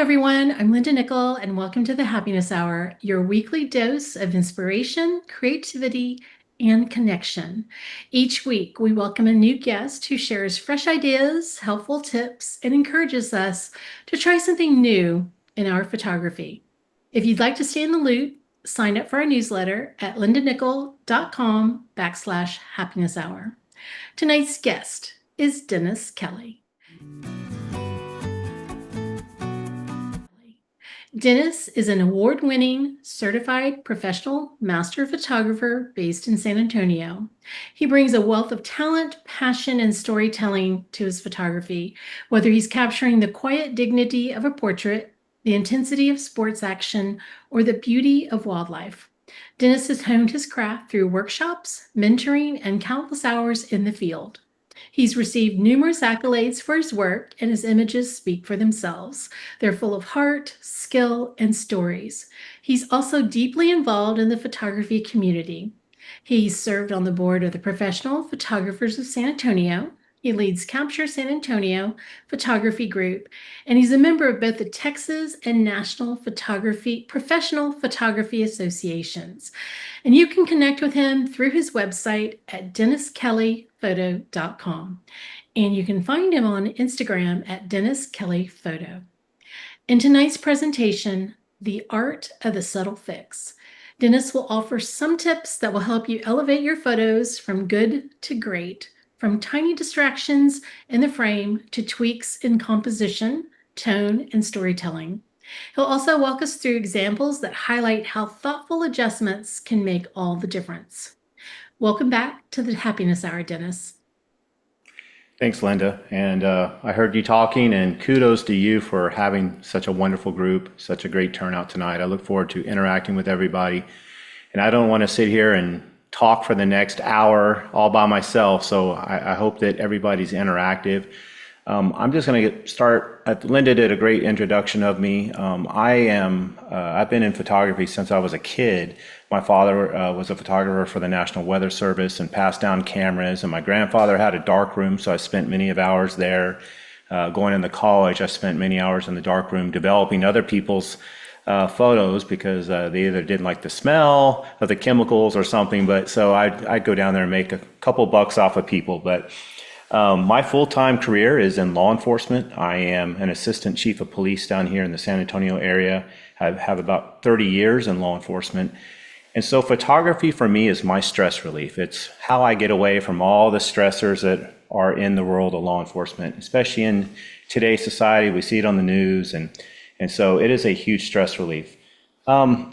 everyone. I'm Linda Nickell, and welcome to the Happiness Hour, your weekly dose of inspiration, creativity, and connection. Each week, we welcome a new guest who shares fresh ideas, helpful tips, and encourages us to try something new in our photography. If you'd like to stay in the loop, sign up for our newsletter at lindanickell.com/happiness hour. Tonight's guest is Dennis Kelley. Dennis is an award-winning certified professional master photographer based in San Antonio. He brings a wealth of talent, passion, and storytelling to his photography, whether he's capturing the quiet dignity of a portrait, the intensity of sports action, or the beauty of wildlife. Dennis has honed his craft through workshops, mentoring, and countless hours in the field. He's received numerous accolades for his work, and his images speak for themselves. They're full of heart, skill, and stories. He's also deeply involved in the photography community. He's served on the board of the Professional Photographers of San Antonio. He leads Capture San Antonio Photography Group, and he's a member of both the Texas and National Professional Photography Associations. And you can connect with him through his website at DennisKelleyPhoto.com. And you can find him on Instagram at Dennis Kelley Photo. In tonight's presentation, The Art of the Subtle Fix, Dennis will offer some tips that will help you elevate your photos from good to great, from tiny distractions in the frame to tweaks in composition, tone, and storytelling. He'll also walk us through examples that highlight how thoughtful adjustments can make all the difference. Welcome back to the Happiness Hour, Dennis. Thanks, Linda. And I heard you talking, and kudos to you for having such a wonderful group, such a great turnout tonight. I look forward to interacting with everybody. And I don't want to sit here and talk for the next hour all by myself, so I hope that everybody's interactive. I'm just going to get start. Linda did a great introduction of me. I've been in photography since I was a kid. My father was a photographer for the National Weather Service and passed down cameras, and my grandfather had a dark room, so I spent many of hours there. Going into college, I spent many hours in the dark room developing other people's photos because they either didn't like the smell of the chemicals or something, but so I'd go down there and make a couple bucks off of people. But my full-time career is in law enforcement. I am an assistant chief of police down here in the San Antonio area. I have about 30 years in law enforcement. And so photography for me is my stress relief. It's how I get away from all the stressors that are in the world of law enforcement, especially in today's society. We see it on the news, and so it is a huge stress relief. One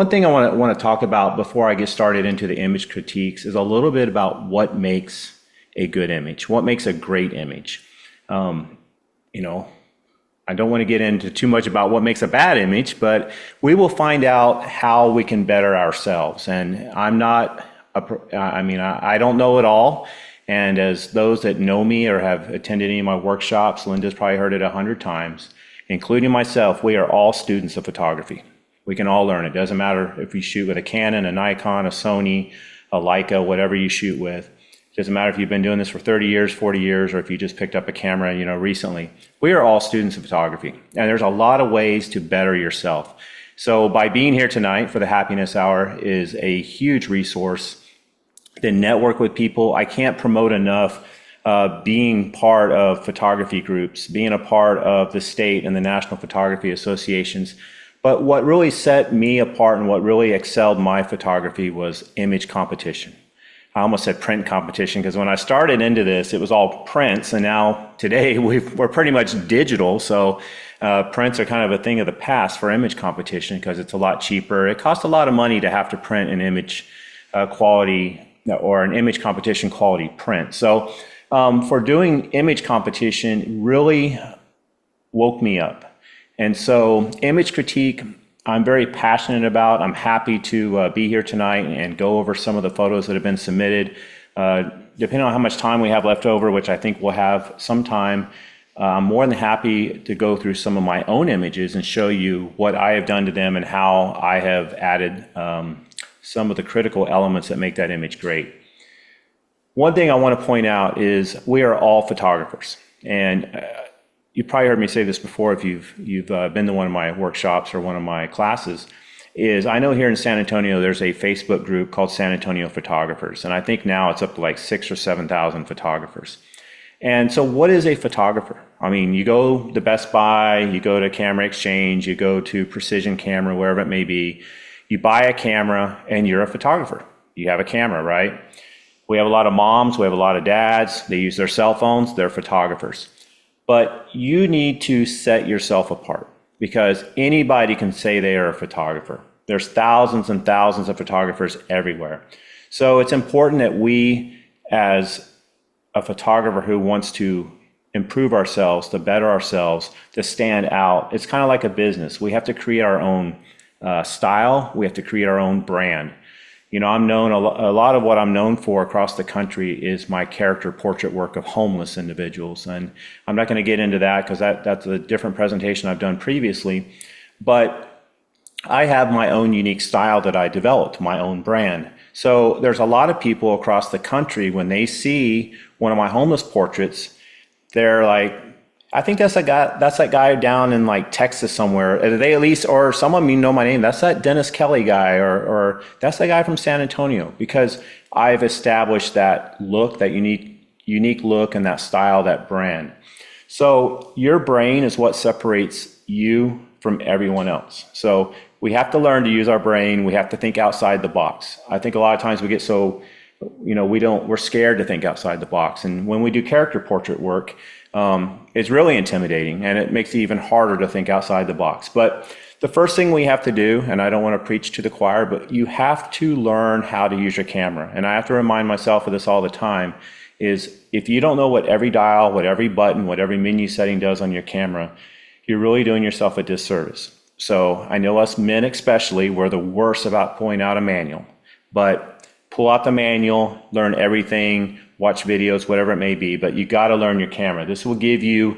thing I want to talk about before I get started into the image critiques is a little bit about what makes a good image, what makes a great image. I don't want to get into too much about what makes a bad image, but we will find out how we can better ourselves. And I don't know it all. And as those that know me or have attended any of my workshops, Linda's probably heard it 100 times, including myself, we are all students of photography. We can all learn. It doesn't matter if you shoot with a Canon, a Nikon, a Sony, a Leica, whatever you shoot with. It doesn't matter if you've been doing this for 30 years, 40 years, or if you just picked up a camera, recently. We are all students of photography, and there's a lot of ways to better yourself. So by being here tonight for the Happiness Hour is a huge resource to network with people. I can't promote enough being part of photography groups, being a part of the state and the National Photography Associations. But what really set me apart and what really excelled my photography was image competition. I almost said print competition because when I started into this, it was all prints, and now today we're pretty much digital. So prints are kind of a thing of the past for image competition because it's a lot cheaper. It costs a lot of money to have to print an image quality or an image competition quality print. So for doing image competition really woke me up. And so image critique, I'm very passionate about. I'm happy to be here tonight and go over some of the photos that have been submitted. Depending on how much time we have left over, which I think we'll have some time, I'm more than happy to go through some of my own images and show you what I have done to them and how I have added some of the critical elements that make that image great. One thing I want to point out is we are all photographers. And you probably heard me say this before if you've been to one of my workshops or one of my classes, is I know here in San Antonio there's a Facebook group called San Antonio Photographers, and I think now it's up to like 6,000 or 7,000 photographers. And so what is a photographer? I mean, you go to Best Buy, you go to Camera Exchange, you go to Precision Camera, wherever it may be, you buy a camera and you're a photographer. You have a camera, right? We have a lot of moms, we have a lot of dads, they use their cell phones, they're photographers. But you need to set yourself apart because anybody can say they are a photographer. There's thousands and thousands of photographers everywhere. So it's important that we, as a photographer who wants to improve ourselves, to better ourselves, to stand out, it's kind of like a business. We have to create our own style. We have to create our own brand. You know, I'm known, a lot of what I'm known for across the country is my character portrait work of homeless individuals. And I'm not going to get into that because that's a different presentation I've done previously. But I have my own unique style that I developed, my own brand. So there's a lot of people across the country, when they see one of my homeless portraits, they're like, I think that's that guy down in like Texas somewhere. They at least, or some of them know my name. That's that Dennis Kelley guy, or that's the guy from San Antonio, because I've established that look, that unique look, and that style, that brand. So your brain is what separates you from everyone else. So we have to learn to use our brain. We have to think outside the box. I think a lot of times we get so, we're scared to think outside the box. And when we do character portrait work, it's really intimidating, and it makes it even harder to think outside the box. But the first thing we have to do, and I don't want to preach to the choir, but you have to learn how to use your camera. And I have to remind myself of this all the time, is if you don't know what every dial, what every button, what every menu setting does on your camera, you're really doing yourself a disservice. So I know us men especially, we're the worst about pulling out a manual, but pull out the manual, learn everything, watch videos, whatever it may be, but you got to learn your camera. This will give you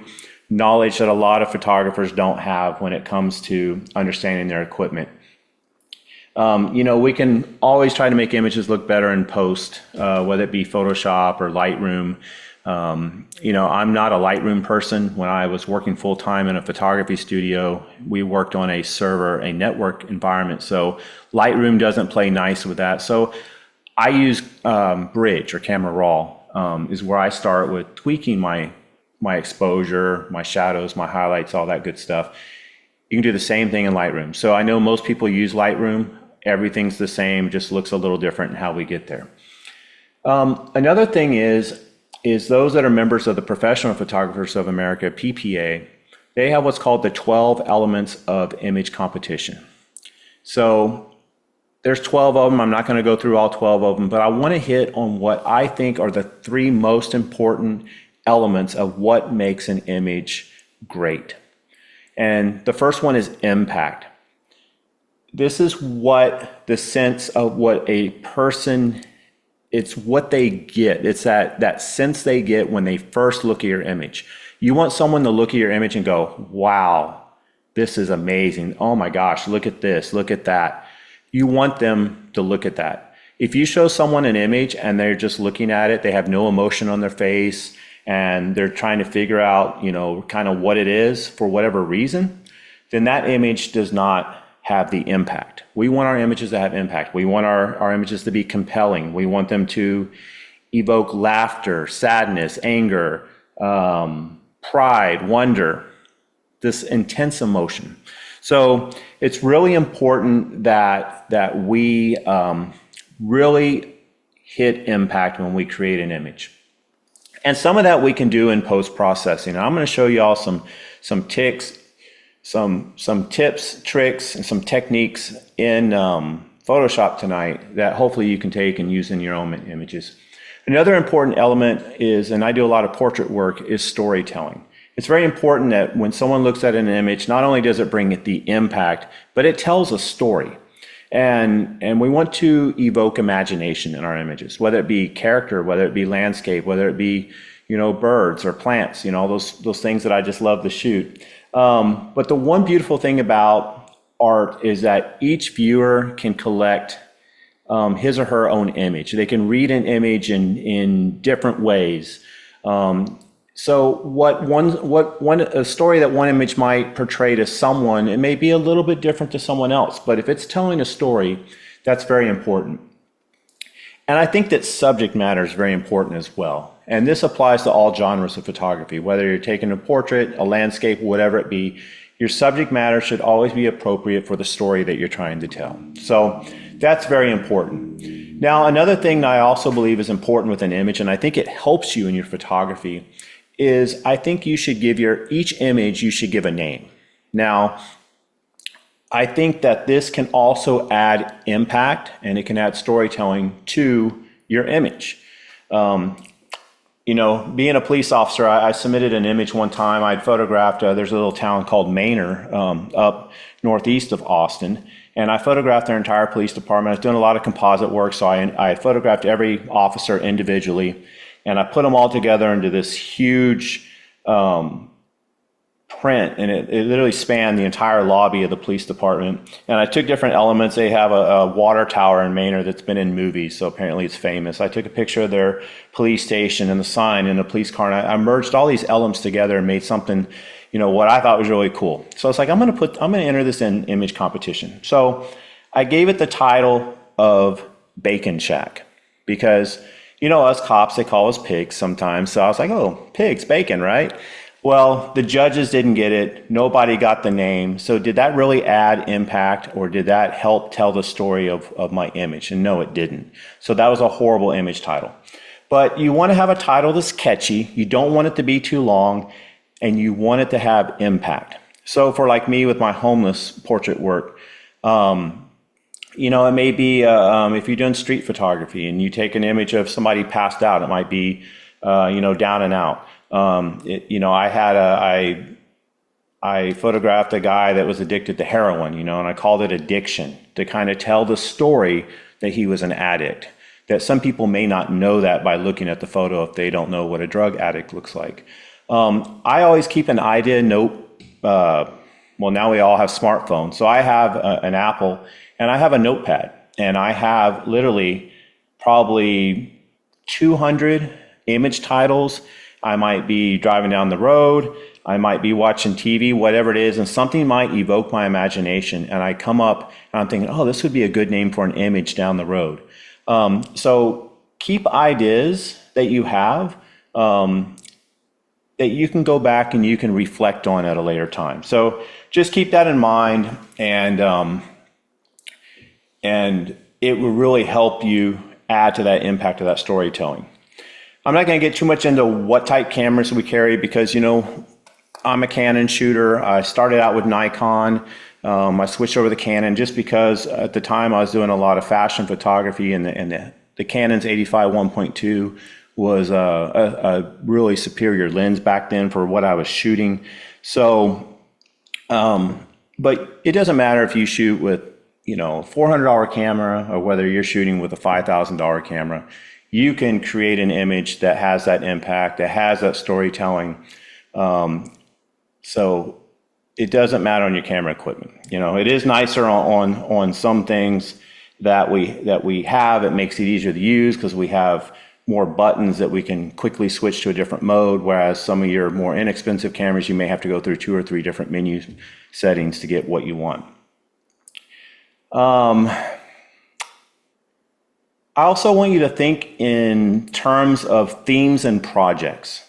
knowledge that a lot of photographers don't have when it comes to understanding their equipment. We can always try to make images look better in post, whether it be Photoshop or Lightroom. I'm not a Lightroom person. When I was working full-time in a photography studio, we worked on a server, a network environment. So Lightroom doesn't play nice with that. So I use Bridge or Camera Raw is where I start with tweaking my exposure, my shadows, my highlights, all that good stuff. You can do the same thing in Lightroom. So I know most people use Lightroom. Everything's the same, just looks a little different in how we get there. Another thing is those that are members of the Professional Photographers of America, PPA, they have what's called the 12 Elements of Image Competition. So there's 12 of them. I'm not going to go through all 12 of them, but I want to hit on what I think are the 3 most important elements of what makes an image great. And the first one is impact. This is what the sense of what a person, it's what they get. It's that sense they get when they first look at your image. You want someone to look at your image and go, wow, this is amazing. Oh my gosh, look at this, look at that. You want them to look at that. If you show someone an image and they're just looking at it, they have no emotion on their face, and they're trying to figure out, kind of what it is for whatever reason, then that image does not have the impact. We want our images to have impact. We want our images to be compelling. We want them to evoke laughter, sadness, anger, pride, wonder, this intense emotion. So it's really important that we really hit impact when we create an image. And some of that we can do in post-processing. I'm going to show you all some tips, tricks, and some techniques in Photoshop tonight that hopefully you can take and use in your own images. Another important element is, and I do a lot of portrait work, is storytelling. It's very important that when someone looks at an image, not only does it bring it the impact, but it tells a story. And we want to evoke imagination in our images, whether it be character, whether it be landscape, whether it be, birds or plants, all those things that I just love to shoot. But the one beautiful thing about art is that each viewer can collect his or her own image. They can read an image in different ways. So a story that one image might portray to someone, it may be a little bit different to someone else, but if it's telling a story, that's very important. And I think that subject matter is very important as well. And this applies to all genres of photography, whether you're taking a portrait, a landscape, whatever it be, your subject matter should always be appropriate for the story that you're trying to tell. So that's very important. Now, another thing that I also believe is important with an image, and I think it helps you in your photography, is I think you should give each image, you should give a name. Now, I think that this can also add impact and it can add storytelling to your image. You know, being a police officer, I submitted an image one time. I'd photographed, there's a little town called Manor up northeast of Austin, and I photographed their entire police department. I was doing a lot of composite work, so I photographed every officer individually, and I put them all together into this huge print, and it literally spanned the entire lobby of the police department. And I took different elements. They have a water tower in Manor that's been in movies, so apparently it's famous. I took a picture of their police station and the sign and the police car, and I merged all these elements together and made something, you know, what I thought was really cool. So it's like, I'm gonna enter this in image competition. So I gave it the title of Bacon Shack because, you know, us cops, they call us pigs sometimes. So I was like, oh, pigs, bacon, right? Well, the judges didn't get it. Nobody got the name. So did that really add impact, or did that help tell the story of my image? And no, it didn't. So that was a horrible image title. But you want to have a title that's catchy. You don't want it to be too long, and you want it to have impact. So for like me with my homeless portrait work, you know, it may be if you're doing street photography and you take an image of somebody passed out, it might be, you know, down and out. You know, I photographed a guy that was addicted to heroin, you know, and I called it Addiction to kind of tell the story that he was an addict. That some people may not know that by looking at the photo if they don't know what a drug addict looks like. I always keep an idea note. Well, now we all have smartphones. So I have an Apple and I have a notepad, and I have literally probably 200 image titles. I might be driving down the road, I might be watching TV, whatever it is, and something might evoke my imagination, and I come up and I'm thinking, oh, this would be a good name for an image down the road. So keep ideas that you have that you can go back and you can reflect on at a later time. So just keep that in mind, and it will really help you add to that impact of that storytelling. I'm not going to get too much into what type cameras we carry because, you know, I'm a Canon shooter. I started out with Nikon. I switched over to Canon just because at the time I was doing a lot of fashion photography, and the Canon's 85 1.2 was a really superior lens back then for what I was shooting. So, but it doesn't matter if you shoot with, you know, a $400 camera or whether you're shooting with a $5,000 camera. You can create an image that has that impact, that has that storytelling. So it doesn't matter on your camera equipment. You know, it is nicer on some things that we have. It makes it easier to use because we have more buttons that we can quickly switch to a different mode, whereas some of your more inexpensive cameras, you may have to go through 2 or 3 different menu settings to get what you want. I also want you to think in terms of themes and projects.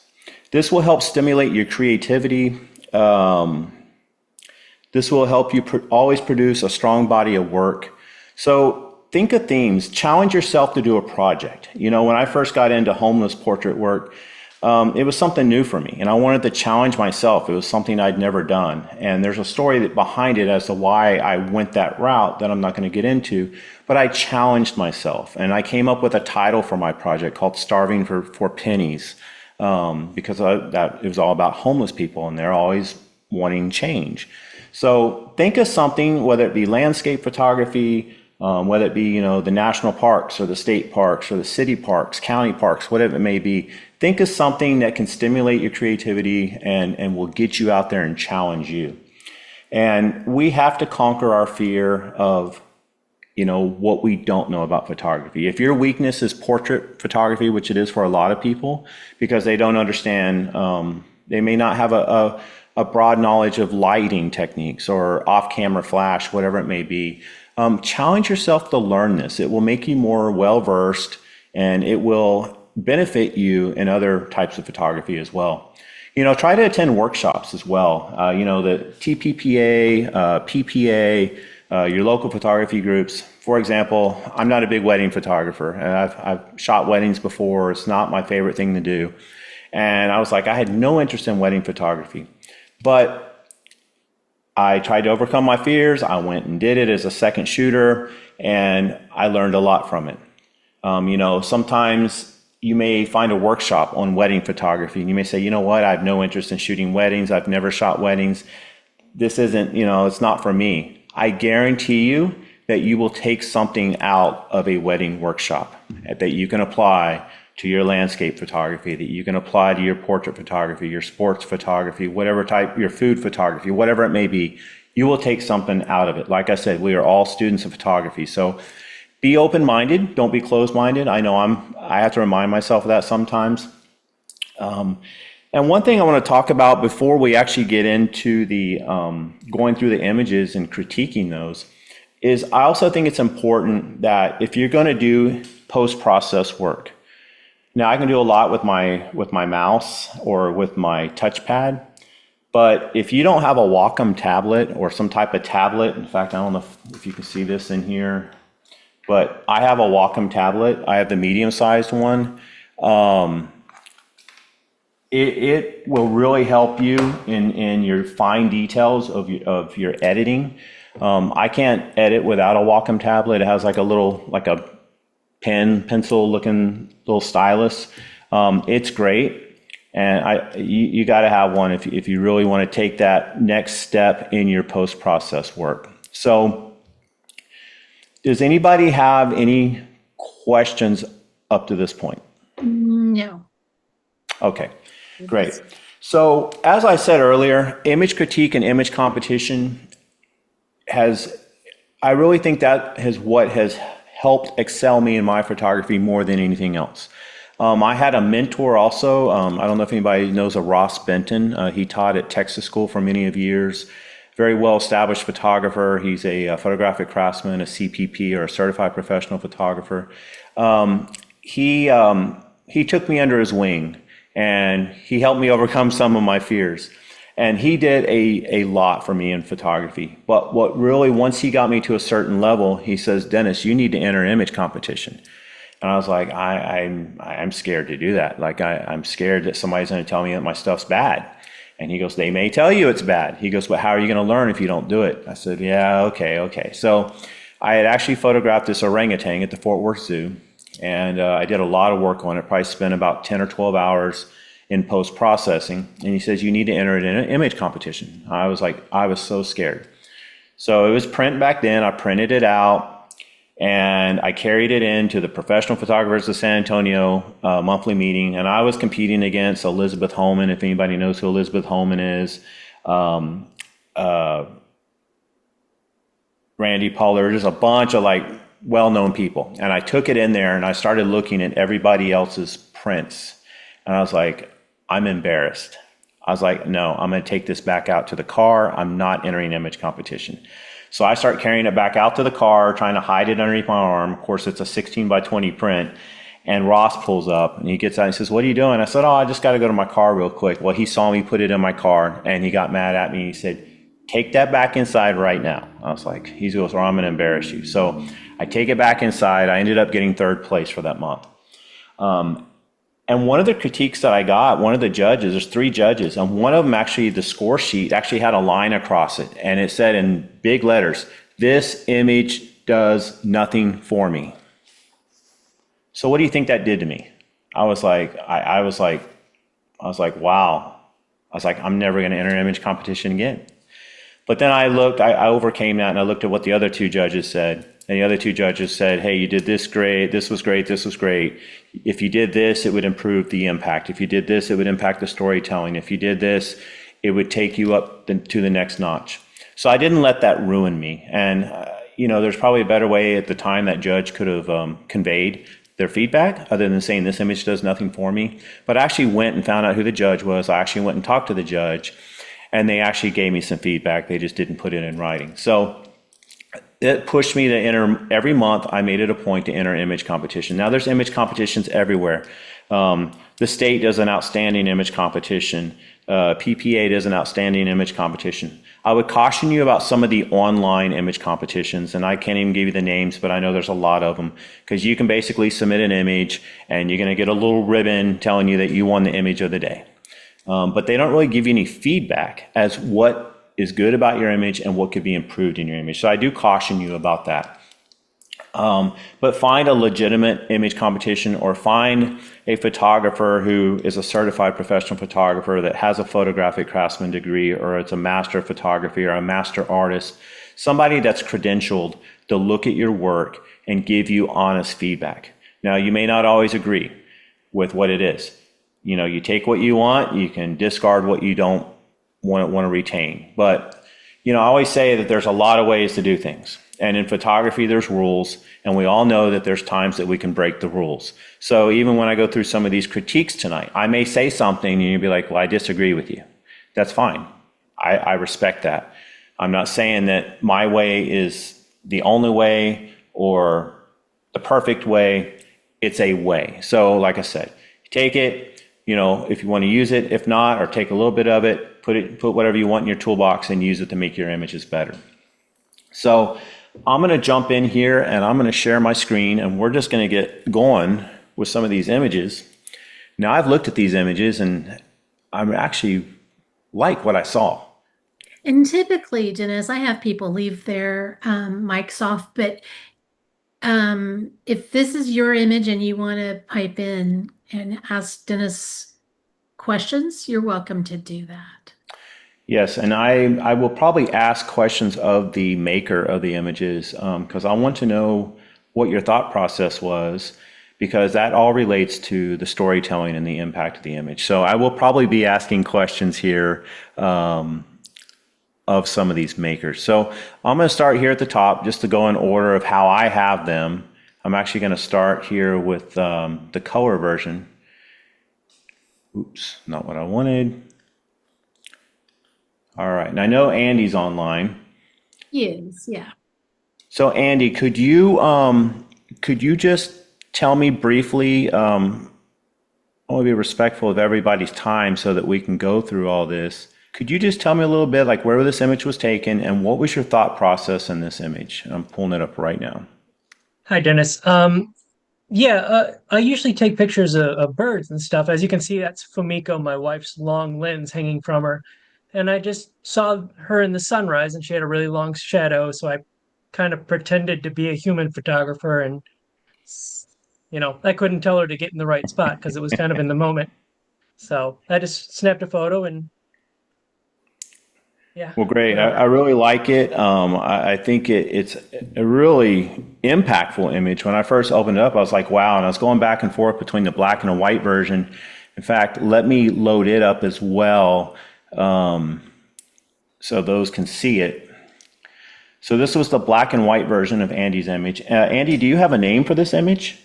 This will help stimulate your creativity. This will help you always produce a strong body of work. So think of themes. Challenge yourself to do a project. You know, when I first got into homeless portrait work, it was something new for me, and I wanted to challenge myself. It was something I'd never done, and there's a story behind it as to why I went that route that I'm not going to get into, but I challenged myself, and I came up with a title for my project called Starving for Pennies, because it was all about homeless people, and they're always wanting change. So think of something, whether it be landscape photography, whether it be, you know, the national parks or the state parks or the city parks, county parks, whatever it may be. Think of something that can stimulate your creativity and will get you out there and challenge you. And we have to conquer our fear of what we don't know about photography. If your weakness is portrait photography, which it is for a lot of people, because they don't understand, they may not have a broad knowledge of lighting techniques or off-camera flash, whatever it may be. Challenge yourself to learn this. It will make you more well-versed, and it will benefit you in other types of photography as well. Try to attend workshops as well. The TPPA, PPA, your local photography groups. For example, I'm not a big wedding photographer, and I've shot weddings before. It's not my favorite thing to do. And I was like, I had no interest in wedding photography. But I tried to overcome my fears. I went and did it as a second shooter, and I learned a lot from it. Sometimes you may find a workshop on wedding photography, and you may say, you know what, I have no interest in shooting weddings. I've never shot weddings. This isn't, it's not for me. I guarantee you that you will take something out of a wedding workshop that you can apply to your landscape photography, that you can apply to your portrait photography, your sports photography, whatever type, your food photography, whatever it may be. You will take something out of it. Like I said, we are all students of photography. So be open-minded. Don't be closed-minded. I know I have to remind myself of that sometimes. And one thing I want to talk about before we actually get into the going through the images and critiquing those is I also think it's important that if you're going to do post-process work, now I can do a lot with my mouse or with my touchpad, but if you don't have a Wacom tablet or some type of tablet, in fact, I don't know if you can see this in here, but I have a Wacom tablet. I have the medium-sized one. It will really help you in your fine details of your editing. I can't edit without a Wacom tablet. It has like a pencil looking little stylus. It's great, and you got to have one if you really want to take that next step in your post-process work. So, does anybody have any questions up to this point? No. Okay, great. So as I said earlier, image critique and image competition I really think that is what has helped excel me in my photography more than anything else. I had a mentor also. I don't know if anybody knows of Ross Benton. He taught at Texas School for many of years. Very well-established photographer. He's a photographic craftsman, a CPP, or a certified professional photographer. He took me under his wing, and he helped me overcome some of my fears. And he did a lot for me in photography. But what really, once he got me to a certain level, he says, Dennis, you need to enter image competition. And I was like, I'm scared to do that. Like, I'm scared that somebody's going to tell me that my stuff's bad. And he goes, they may tell you it's bad. He goes, but how are you going to learn if you don't do it? I said, yeah, okay. So I had actually photographed this orangutan at the Fort Worth Zoo, and I did a lot of work on it. Probably spent about 10 or 12 hours in post-processing. And he says, you need to enter it in an image competition. I was so scared. So it was print back then. I printed it out, and I carried it into the Professional Photographers of San Antonio monthly meeting, and I was competing against Elizabeth Holman, if anybody knows who Elizabeth Holman is, Randy Pollard, just a bunch of well-known people. And I took it in there, and I started looking at everybody else's prints, and I was like, I'm embarrassed. I was like, no, I'm going to take this back out to the car. I'm not entering image competition. So I start carrying it back out to the car, trying to hide it underneath my arm. Of course, it's a 16 by 20 print. And Ross pulls up, and he gets out and he says, what are you doing? I said, I just got to go to my car real quick. Well, he saw me put it in my car, and he got mad at me. He said, take that back inside right now. I was like, he goes, or I'm going to embarrass you. So I take it back inside. I ended up getting third place for that month. And one of the critiques that I got, one of the judges, there's 3 judges, and one of them actually, the score sheet actually had a line across it, and it said in big letters, this image does nothing for me. So what do you think that did to me? I was like, wow. I was like, I'm never going to enter an image competition again. But then I overcame that, and I looked at what the other 2 judges said. And the other 2 judges said, hey, you did this great, this was great, this was great. If you did this, it would improve the impact. If you did this, it would impact the storytelling. If you did this, it would take you up to the next notch. So I didn't let that ruin me. And, there's probably a better way at the time that judge could have conveyed their feedback other than saying this image does nothing for me. But I actually went and found out who the judge was. I actually went and talked to the judge, and they actually gave me some feedback. They just didn't put it in writing. So it pushed me to enter every month. I made it a point to enter image competition. Now there's image competitions everywhere. The state does an outstanding image competition. PPA does an outstanding image competition. I would caution you about some of the online image competitions, and I can't even give you the names, but I know there's a lot of them, because you can basically submit an image and you're going to get a little ribbon telling you that you won the image of the day. But they don't really give you any feedback as what is good about your image and what could be improved in your image. So I do caution you about that. But find a legitimate image competition, or find a photographer who is a certified professional photographer that has a photographic craftsman degree, or it's a master of photography or a master artist, somebody that's credentialed to look at your work and give you honest feedback. Now, you may not always agree with what it is. You take what you want, you can discard what you don't want to retain. But, I always say that there's a lot of ways to do things. And in photography, there's rules, and we all know that there's times that we can break the rules. So even when I go through some of these critiques tonight, I may say something and you'll be like, well, I disagree with you. That's fine. I respect that. I'm not saying that my way is the only way or the perfect way. It's a way. So like I said, take it, if you want to use it. If not, or take a little bit of it, put whatever you want in your toolbox and use it to make your images better. So I'm going to jump in here and I'm going to share my screen, and we're just going to get going with some of these images. Now, I've looked at these images and I'm actually like what I saw. And typically, Dennis, I have people leave their mics off, but if this is your image and you want to pipe in and ask Dennis questions, you're welcome to do that. Yes, and I will probably ask questions of the maker of the images, because I want to know what your thought process was, because that all relates to the storytelling and the impact of the image. So I will probably be asking questions here of some of these makers. So I'm going to start here at the top just to go in order of how I have them. I'm actually going to start here with the color version. Oops, not what I wanted. All right, and I know Andy's online. He is, yeah. So Andy, could you just tell me briefly, I want to be respectful of everybody's time so that we can go through all this. Could you just tell me a little bit, like where this image was taken and what was your thought process in this image? I'm pulling it up right now. Hi, Dennis. I usually take pictures of birds and stuff. As you can see, that's Fumiko, my wife's long lens hanging from her. And I just saw her in the sunrise, and she had a really long shadow. So I kind of pretended to be a human photographer, and I couldn't tell her to get in the right spot because it was kind of in the moment. So I just snapped a photo, and yeah. Well, great. I Whatever. really like it. I think it's a really impactful image. When I first opened it up, I was like, wow. And I was going back and forth between the black and the white version. In fact, let me load it up as well, so those can see it. So this was the black and white version of Andy's image. Andy, do you have a name for this image?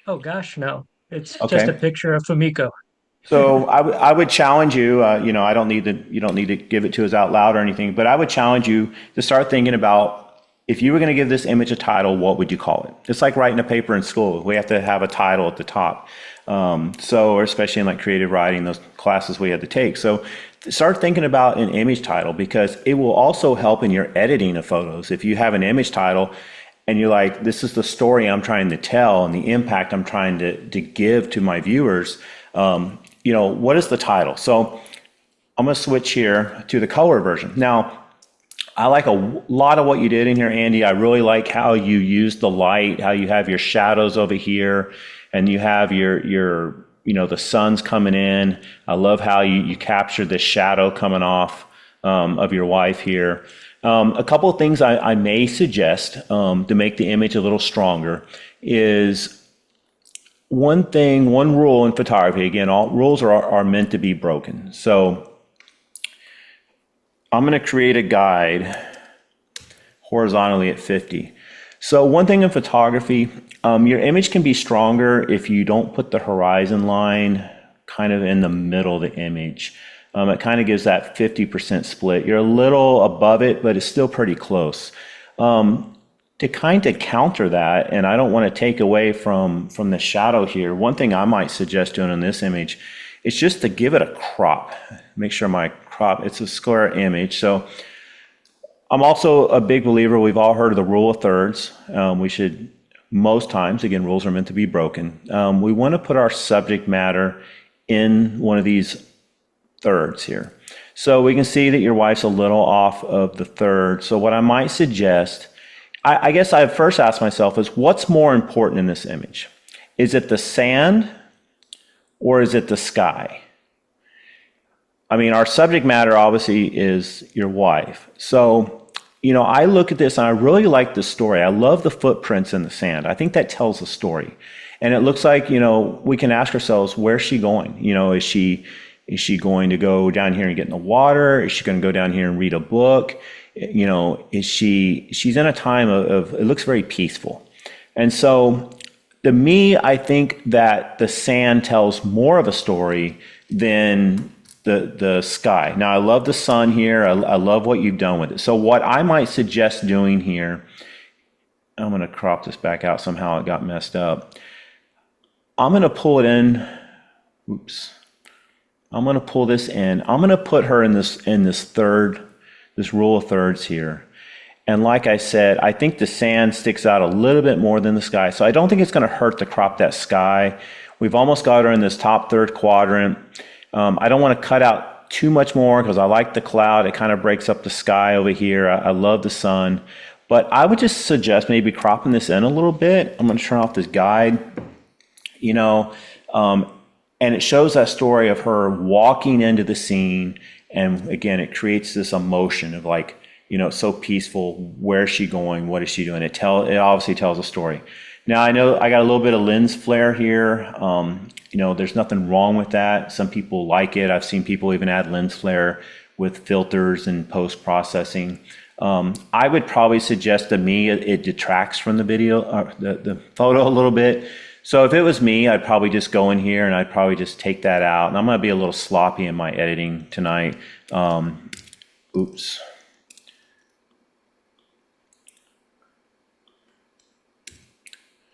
Oh gosh, no. It's just a Okay. picture of Fumiko. So I would challenge you, I don't need to, you don't need to give it to us out loud or anything, but I would challenge you to start thinking about, if you were going to give this image a title, what would you call it? It's like writing a paper in school. We have to have a title at the top. Or especially in like creative writing, those classes we had to take. So start thinking about an image title, because it will also help in your editing of photos. If you have an image title and you're like, this is the story I'm trying to tell and the impact I'm trying to give to my viewers, what is the title? So I'm going to switch here to the color version. Now, I like a lot of what you did in here, Andy. I really like how you use the light, how you have your shadows over here, and you have your the sun's coming in. I love how you captured the shadow coming off of your wife here. A couple of things I may suggest to make the image a little stronger is one rule in photography. Again, all rules are meant to be broken. So I'm going to create a guide. horizontally at 50. So one thing in photography, your image can be stronger if you don't put the horizon line kind of in the middle of the image. It kind of gives that 50% split. You're a little above it, but it's still pretty close. To kind of counter that, and I don't want to take away from the shadow here, one thing I might suggest doing in this image is just to give it a crop. Make sure my crop, it's a square image. So I'm also a big believer, we've all heard of the rule of thirds. We should, most times, again, rules are meant to be broken. We want to put our subject matter in one of these thirds here. So we can see that your wife's a little off of the third. So what I might suggest, I guess I first ask myself is, what's more important in this image? Is it the sand or is it the sky? I mean, our subject matter obviously is your wife. So, I look at this and I really like the story. I love the footprints in the sand. I think that tells a story. And it looks like, we can ask ourselves, where's she going? Is she going to go down here and get in the water? Is she going to go down here and read a book? She's in a time of, it looks very peaceful. And so to me, I think that the sand tells more of a story than the sky. Now, I love the sun here. I love what you've done with it. So what I might suggest doing here, I'm going to crop this back out. Somehow it got messed up. I'm going to pull it in. Oops. I'm going to pull this in. I'm going to put her in this rule of thirds here. And like I said, I think the sand sticks out a little bit more than the sky. So I don't think it's going to hurt to crop that sky. We've almost got her in this top third quadrant. I don't want to cut out too much more because I like the cloud. It kind of breaks up the sky over here. I love the sun. But I would just suggest maybe cropping this in a little bit. I'm going to turn off this guide. And it shows that story of her walking into the scene. And again, it creates this emotion of like, so peaceful. Where is she going? What is she doing? It obviously tells a story. Now, I know I got a little bit of lens flare here. There's nothing wrong with that. Some people like it. I've seen people even add lens flare with filters and post-processing. I would probably suggest to me it detracts from the video, the photo a little bit. So if it was me, I'd probably just go in here and I'd probably just take that out. And I'm going to be a little sloppy in my editing tonight. Oops.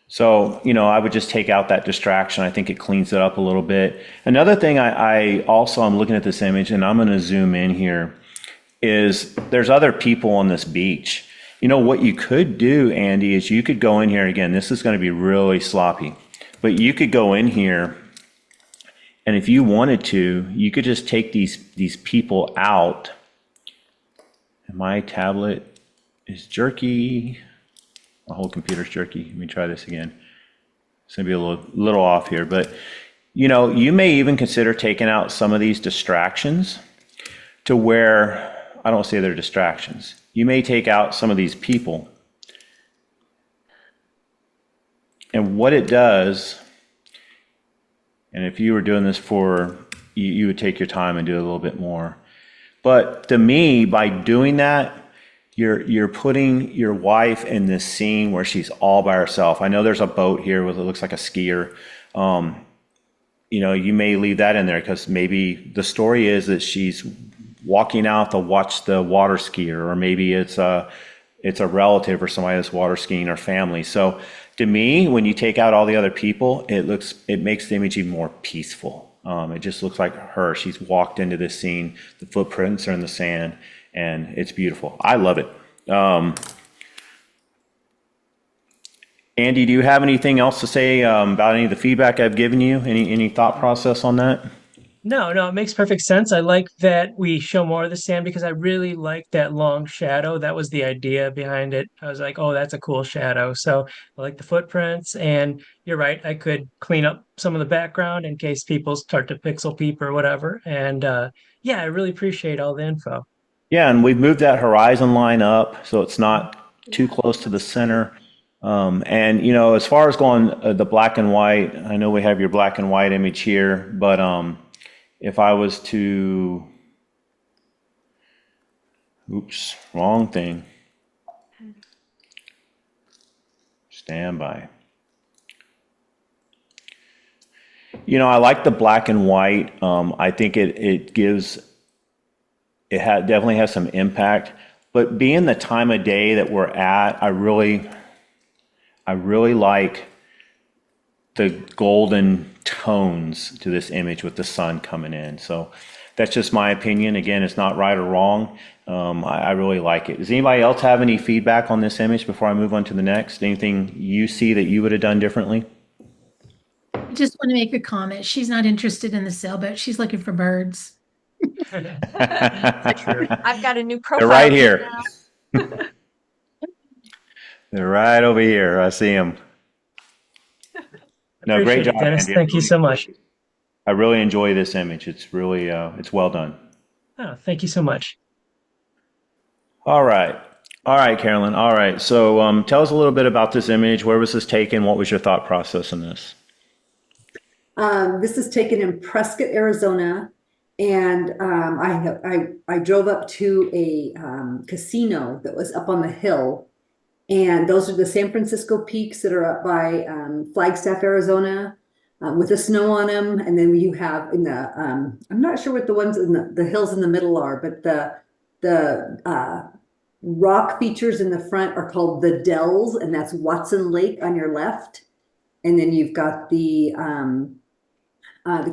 So, I would just take out that distraction. I think it cleans it up a little bit. Another thing I'm looking at this image and I'm going to zoom in here is there's other people on this beach. What you could do, Andy, is you could go in here. Again, this is going to be really sloppy, but you could go in here and if you wanted to, you could just take these people out. And my tablet is jerky. My whole computer's jerky. Let me try this again. It's going to be a little off here, but you may even consider taking out some of these distractions to where, I don't say they're distractions. You may take out some of these people. And what it does, and if you were doing this you would take your time and do a little bit more. But to me, by doing that, you're putting your wife in this scene where she's all by herself. I know there's a boat here with it looks like a skier. You may leave that in there because maybe the story is that she's walking out to watch the water skier, or maybe it's a relative or somebody that's water skiing or family. So to me, when you take out all the other people, it makes the image even more peaceful. It just looks like her. She's walked into this scene. The footprints are in the sand. And it's beautiful. I love it. Andy, do you have anything else to say about any of the feedback I've given you? Any thought process on that? No, it makes perfect sense. I like that we show more of the sand because I really like that long shadow. That was the idea behind it. I was like, oh, that's a cool shadow. So I like the footprints. And you're right, I could clean up some of the background in case people start to pixel peep or whatever. And yeah, I really appreciate all the info. Yeah, and we've moved that horizon line up so it's not too close to the center. And as far as going the black and white, I know we have your black and white image here, but if I was to, oops, wrong thing. Stand by. You know, I like the black and white. I think it gives, definitely has some impact. But being the time of day that we're at, I really like the golden tones to this image with the sun coming in. So that's just my opinion. Again, it's not right or wrong. I really like it. Does anybody else have any feedback on this image before I move on to the next? Anything you see that you would have done differently? I just want to make a comment. She's not interested in the sailboat. She's looking for birds. True. I've got a new They're profile right pic here. now. They're right over here. I see them. No, great Appreciate job, it, Dennis. Andy. Thank you so much. I really enjoy this image. It's really, it's well done. Oh, thank you so much. All right. All right, Carolyn. All right. So tell us a little bit about this image. Where was this taken? What was your thought process in this? This is taken in Prescott, Arizona, and I drove up to a casino that was up on the hill, and those are the San Francisco peaks that are up by Flagstaff, Arizona, with the snow on them. And then you have in the I'm not sure what the ones in the hills in the middle are, but the rock features in the front are called the Dells, and that's Watson Lake on your left. And then you've got the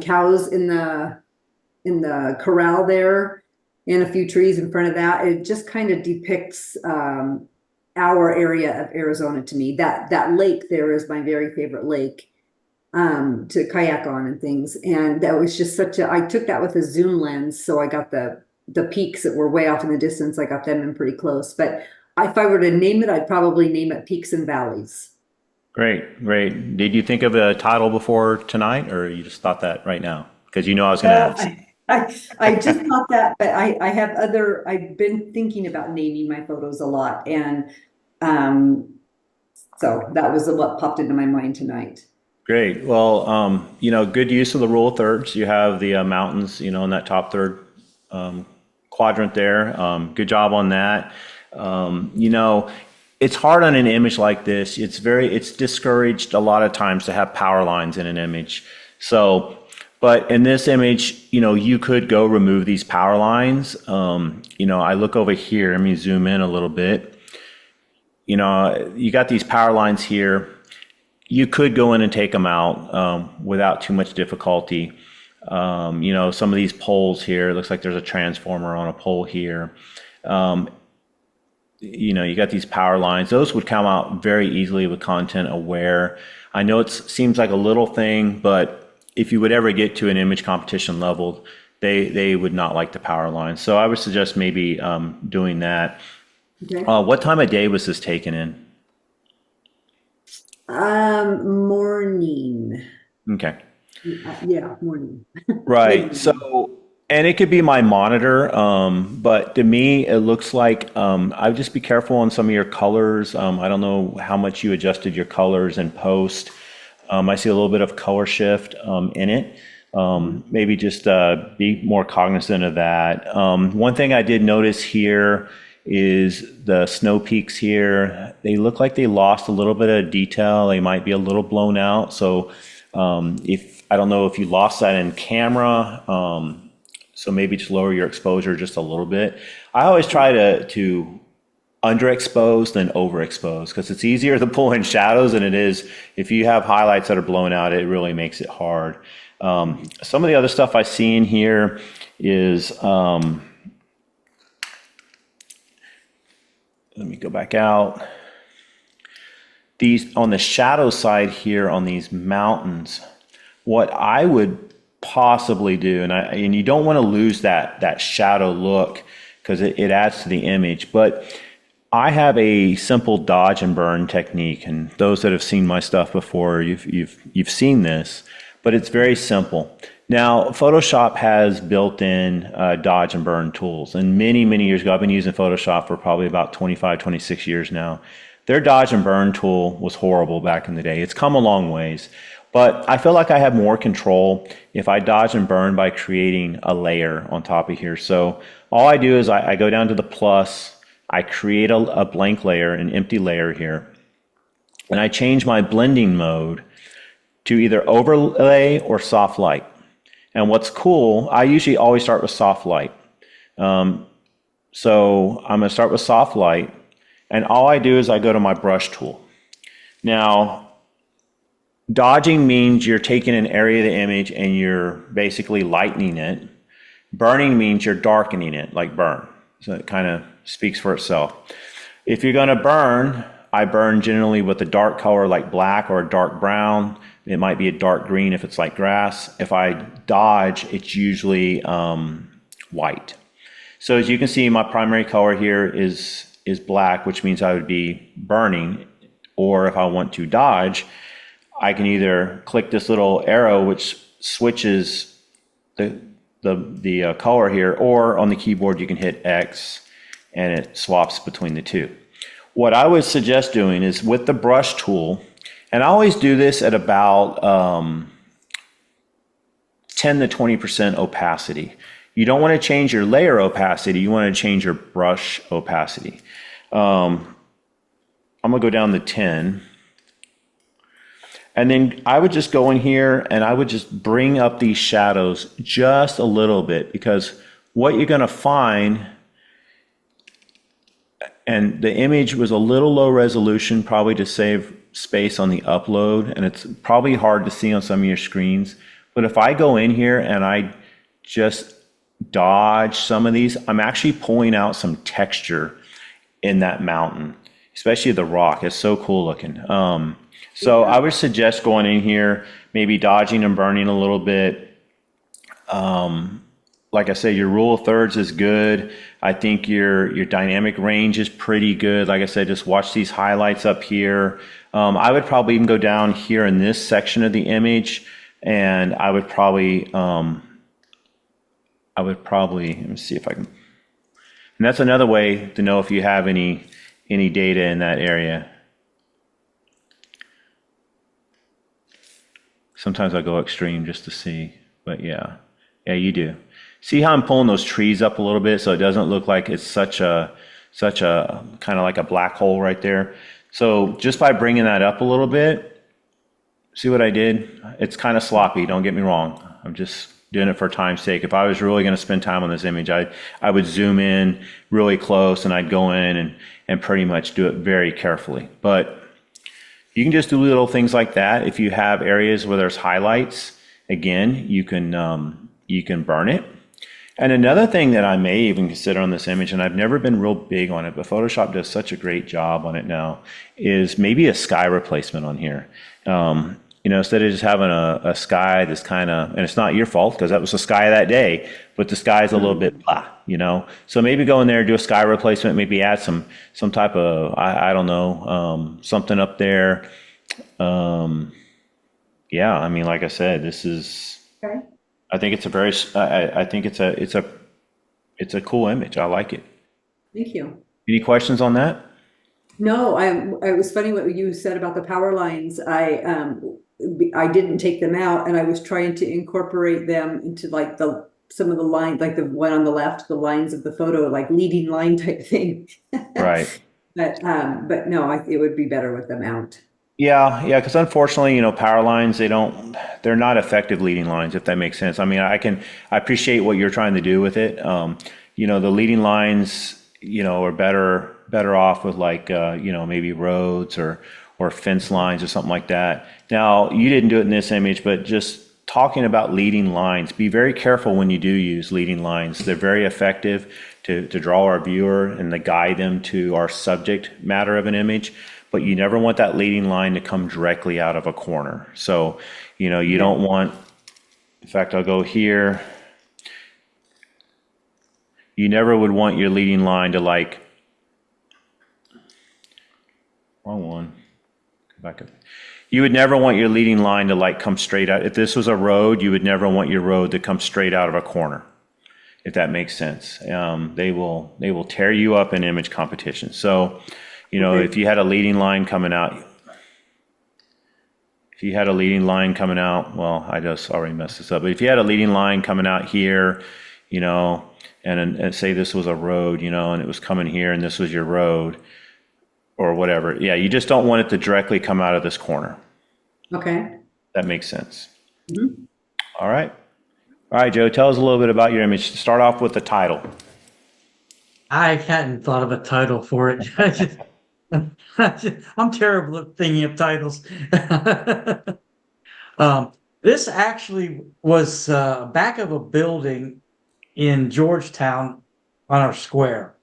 cows in the corral there, and a few trees in front of that. It just kind of depicts our area of Arizona to me. That lake there is my very favorite lake to kayak on and things. And that was just I took that with a zoom lens, so I got the peaks that were way off in the distance. I got them in pretty close. But if I were to name it, I'd probably name it Peaks and Valleys. Great, great. Did you think of a title before tonight, or you just thought that right now? Because you know I was going to ask. I just thought that, but I've been thinking about naming my photos a lot. And so that was what popped into my mind tonight. Great. Well, you know, good use of the rule of thirds. You have the mountains, you know, in that top third quadrant there. Good job on that. You know, it's hard on an image like this. It's discouraged a lot of times to have power lines in an image. So, but in this image, you know, you could go remove these power lines. You know, I look over here, let me zoom in a little bit. You know, you got these power lines here. You could go in and take them out without too much difficulty. You know, some of these poles here, it looks like there's a transformer on a pole here. You know, you got these power lines. Those would come out very easily with content aware. I know it seems like a little thing, but if you would ever get to an image competition level, they would not like the power lines. So I would suggest maybe doing that. Okay. What time of day was this taken in? Morning. Okay. Yeah, morning. Right. So, and it could be my monitor, but to me, it looks like I would just be careful on some of your colors. I don't know how much you adjusted your colors in post. I see a little bit of color shift in it. Maybe just be more cognizant of that. One thing I did notice here is the snow peaks here. They look like they lost a little bit of detail. They might be a little blown out. So I don't know if you lost that in camera, so maybe just lower your exposure just a little bit. I always try to underexpose than overexpose, because it's easier to pull in shadows than it is if you have highlights that are blown out. It really makes it hard. Some of the other stuff I see in here is, let me go back out. These on the shadow side here on these mountains, what I would possibly do, and you don't want to lose that shadow look because it adds to the image, but I have a simple dodge and burn technique, and those that have seen my stuff before, you've seen this, but it's very simple. Now, Photoshop has built-in dodge and burn tools, and many years ago, I've been using Photoshop for probably about 25, 26 years now. Their dodge and burn tool was horrible back in the day. It's come a long ways, but I feel like I have more control if I dodge and burn by creating a layer on top of here. So all I do is I go down to the plus, I create a blank layer, an empty layer here. and I change my blending mode to either overlay or soft light. And what's cool, I usually always start with soft light. So I'm going to start with soft light, and all I do is I go to my brush tool. Now, dodging means you're taking an area of the image and you're basically lightening it. Burning means you're darkening it, like burn. So it kind of speaks for itself. If you're going to burn, I burn generally with a dark color like black or a dark brown. It might be a dark green if it's like grass. If I dodge, it's usually white. So as you can see, my primary color here is black, which means I would be burning. Or if I want to dodge, I can either click this little arrow, which switches the color here, or on the keyboard you can hit X and it swaps between the two. What I would suggest doing is with the brush tool, and I always do this at about 10 to 20% opacity. You don't want to change your layer opacity, you want to change your brush opacity. I'm gonna go down to 10. And then I would just go in here and I would just bring up these shadows just a little bit, because what you're going to find, and the image was a little low resolution, probably to save space on the upload, and it's probably hard to see on some of your screens. But if I go in here and I just dodge some of these, I'm actually pulling out some texture in that mountain, especially the rock. It's so cool looking. So I would suggest going in here, maybe dodging and burning a little bit. Like I said, your rule of thirds is good. I think your dynamic range is pretty good. Like I said, just watch these highlights up here. I would probably even go down here in this section of the image, and I would probably, let me see if I can. And that's another way to know if you have any data in that area. Sometimes I go extreme just to see, but yeah, you do. See how I'm pulling those trees up a little bit so it doesn't look like it's such a kind of like a black hole right there. So just by bringing that up a little bit, see what I did? It's kind of sloppy, don't get me wrong. I'm just doing it for time's sake. If I was really going to spend time on this image, I would zoom in really close and I'd go in and pretty much do it very carefully. But you can just do little things like that. If you have areas where there's highlights, again, you can burn it. And another thing that I may even consider on this image, and I've never been real big on it, but Photoshop does such a great job on it now, is maybe a sky replacement on here. Instead of just having a sky that's kind of, and it's not your fault because that was the sky that day, but the sky is a little bit blah, So maybe go in there, do a sky replacement, maybe add some type of, I don't know, something up there. Yeah, I mean, like I said, this is, Okay. I think it's a very, I think it's a cool image. I like it. Thank you. Any questions on that? No, it was funny what you said about the power lines. I didn't take them out, and I was trying to incorporate them into like some of the lines, like the one on the left, the lines of the photo, like leading line type thing. Right. But no, it would be better with them out. Yeah, because unfortunately, power lines, they're not effective leading lines, if that makes sense. I mean, I appreciate what you're trying to do with it. The leading lines, are better off with like, maybe roads or fence lines or something like that. Now, you didn't do it in this image, but just talking about leading lines, be very careful when you do use leading lines. They're very effective to draw our viewer and to guide them to our subject matter of an image. But you never want that leading line to come directly out of a corner. So, you don't want, in fact, I'll go here. You never would want your leading line to like, wrong one, go back up. You would never want your leading line to like come straight out. If this was a road, you would never want your road to come straight out of a corner, if that makes sense. They will tear you up in image competition. So, if you had a leading line coming out, well, I just already messed this up, but if you had a leading line coming out here, and say this was a road, and it was coming here and this was your road, or whatever. Yeah, you just don't want it to directly come out of this corner. Okay. That makes sense. Mhm. All right. All right, Joe, tell us a little bit about your image. Start off with the title. I hadn't thought of a title for it. I'm terrible at thinking of titles. Um, this actually was back of a building in Georgetown on our square.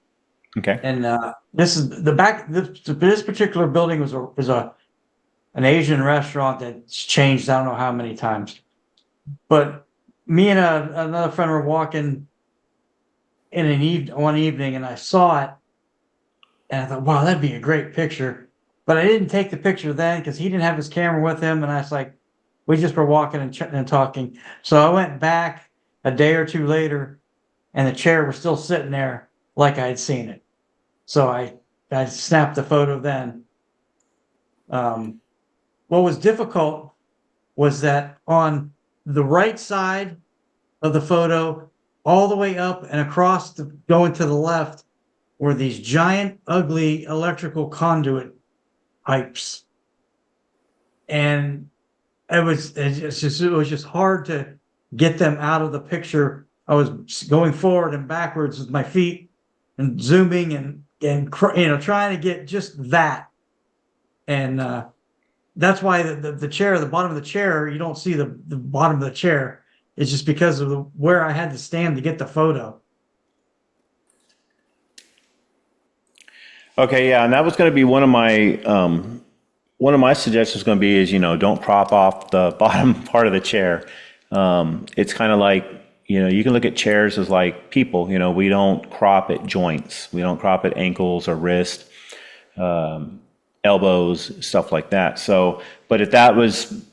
Okay. And this is the back. This particular building was an Asian restaurant that's changed. I don't know how many times. But me and another friend were walking in one evening, and I saw it, and I thought, "Wow, that'd be a great picture." But I didn't take the picture then because he didn't have his camera with him, and I was like, we just were walking and talking. So I went back a day or two later, and the chair was still sitting there like I had seen it. So I snapped the photo then. What was difficult was that on the right side of the photo, all the way up and across going to the left, were these giant, ugly electrical conduit pipes, and it was just hard to get them out of the picture. I was going forward and backwards with my feet and zooming and trying to get just that, and that's why the chair, the bottom of the chair, you don't see the bottom of the chair. It's just because of where I had to stand to get the photo. Okay, yeah, and that was going to be one of my suggestions going to be is, don't prop off the bottom part of the chair. It's kind of like, you can look at chairs as like people, we don't crop at joints. We don't crop at ankles or wrist, elbows, stuff like that. So, but if that was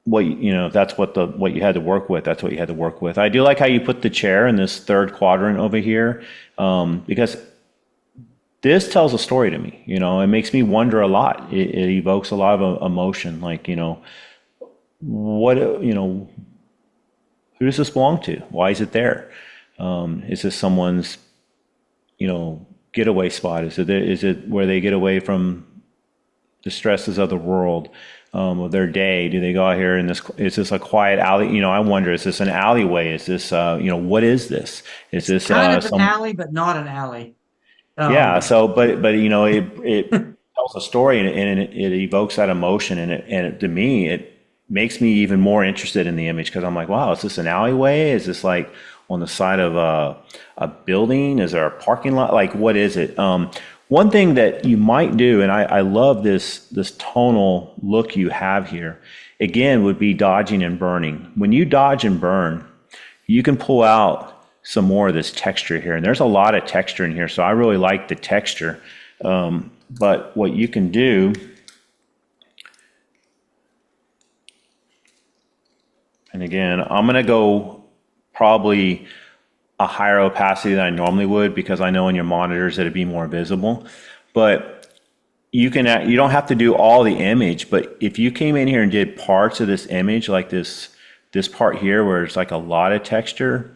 what, if that's what you had to work with, that's what you had to work with. I do like how you put the chair in this third quadrant over here, because this tells a story to me. It makes me wonder a lot. It evokes a lot of emotion. Like, what, who does this belong to? Why is it there? Is this someone's, getaway spot? Is it where they get away from the stresses of the world, of their day? Do they go out here in this? Is this a quiet alley? I wonder, is this an alleyway? Is this, what is this? Is this Kind of an alley, but not an alley. Yeah. So, but it tells a story, and it evokes that emotion, and to me, it makes me even more interested in the image, because I'm like, wow, is this an alleyway? Is this like on the side of a building? Is there a parking lot? Like, what is it? One thing that you might do, and I love this tonal look you have here, again, would be dodging and burning. When you dodge and burn, you can pull out some more of this texture here. And there's a lot of texture in here, so I really like the texture. But what you can do, and again, I'm going to go probably a higher opacity than I normally would, because I know in your monitors it'd be more visible. But you don't have to do all the image, but if you came in here and did parts of this image, like this part here where it's like a lot of texture,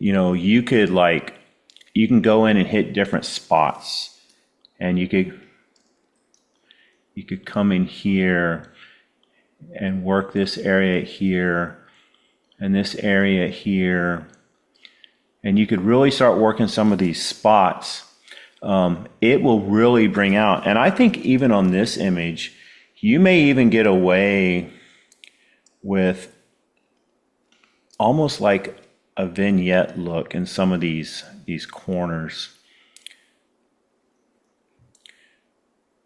you can go in and hit different spots, and you could come in here and work this area here and this area here, and you could really start working some of these spots. It will really bring out, and I think even on this image, you may even get away with almost like a vignette look in some of these corners.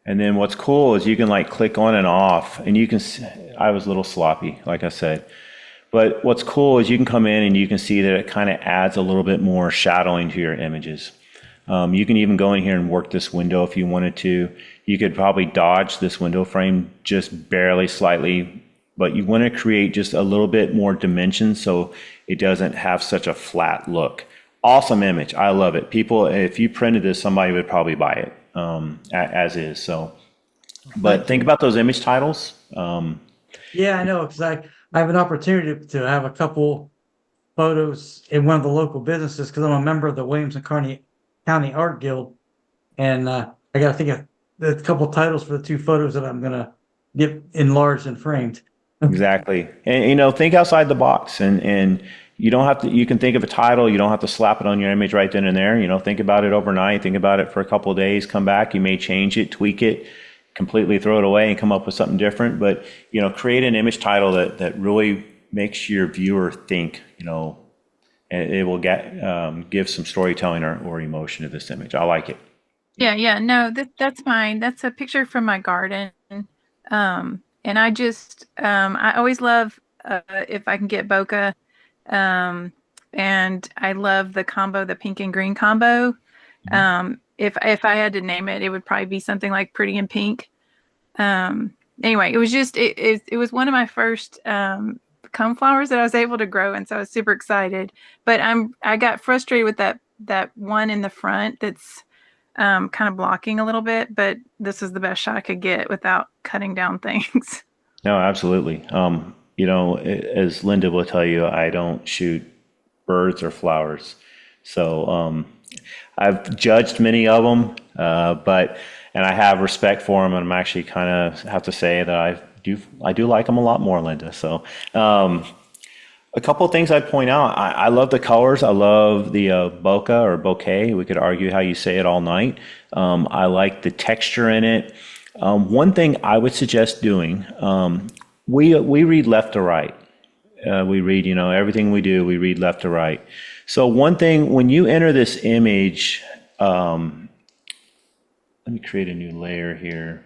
And then what's cool is you can like click on and off, and you can see, I was a little sloppy, like I said, but what's cool is you can come in and you can see that it kind of adds a little bit more shadowing to your images. You can even go in here and work this window if you wanted to. You could probably dodge this window frame just barely, slightly, but you want to create just a little bit more dimension so it doesn't have such a flat look. Awesome image. I love it. People, if you printed this, somebody would probably buy it as is. So, but think about those image titles. Yeah, I know, because I have an opportunity to have a couple photos in one of the local businesses, because I'm a member of the Williamson County Art Guild, and I got to think of the couple titles for the two photos that I'm gonna get enlarged and framed. Exactly. And, think outside the box, and you don't have to, you can think of a title. You don't have to slap it on your image right then and there. Think about it overnight, think about it for a couple of days, come back. You may change it, tweak it, completely throw it away and come up with something different. But, create an image title that really makes your viewer think, and it will give some storytelling or emotion to this image. I like it. Yeah. No, that's mine. That's a picture from my garden. And I always love if I can get bokeh. And I love the combo, the pink and green combo. If I had to name it, it would probably be something like Pretty in Pink. Anyway, it was just it was one of my first coneflowers that I was able to grow, and so I was super excited. But I got frustrated with that one in the front that's kind of blocking a little bit, but this is the best shot I could get without cutting down things. No, absolutely. As Linda will tell you, I don't shoot birds or flowers. So I've judged many of them, and I have respect for them, and I'm actually kind of have to say that I do like them a lot more, Linda. So a couple of things I'd point out. I love the colors. I love the bokeh or bouquet. We could argue how you say it all night. I like the texture in it. One thing I would suggest doing, we read left to right. We read, everything we do, we read left to right. So one thing, when you enter this image, let me create a new layer here.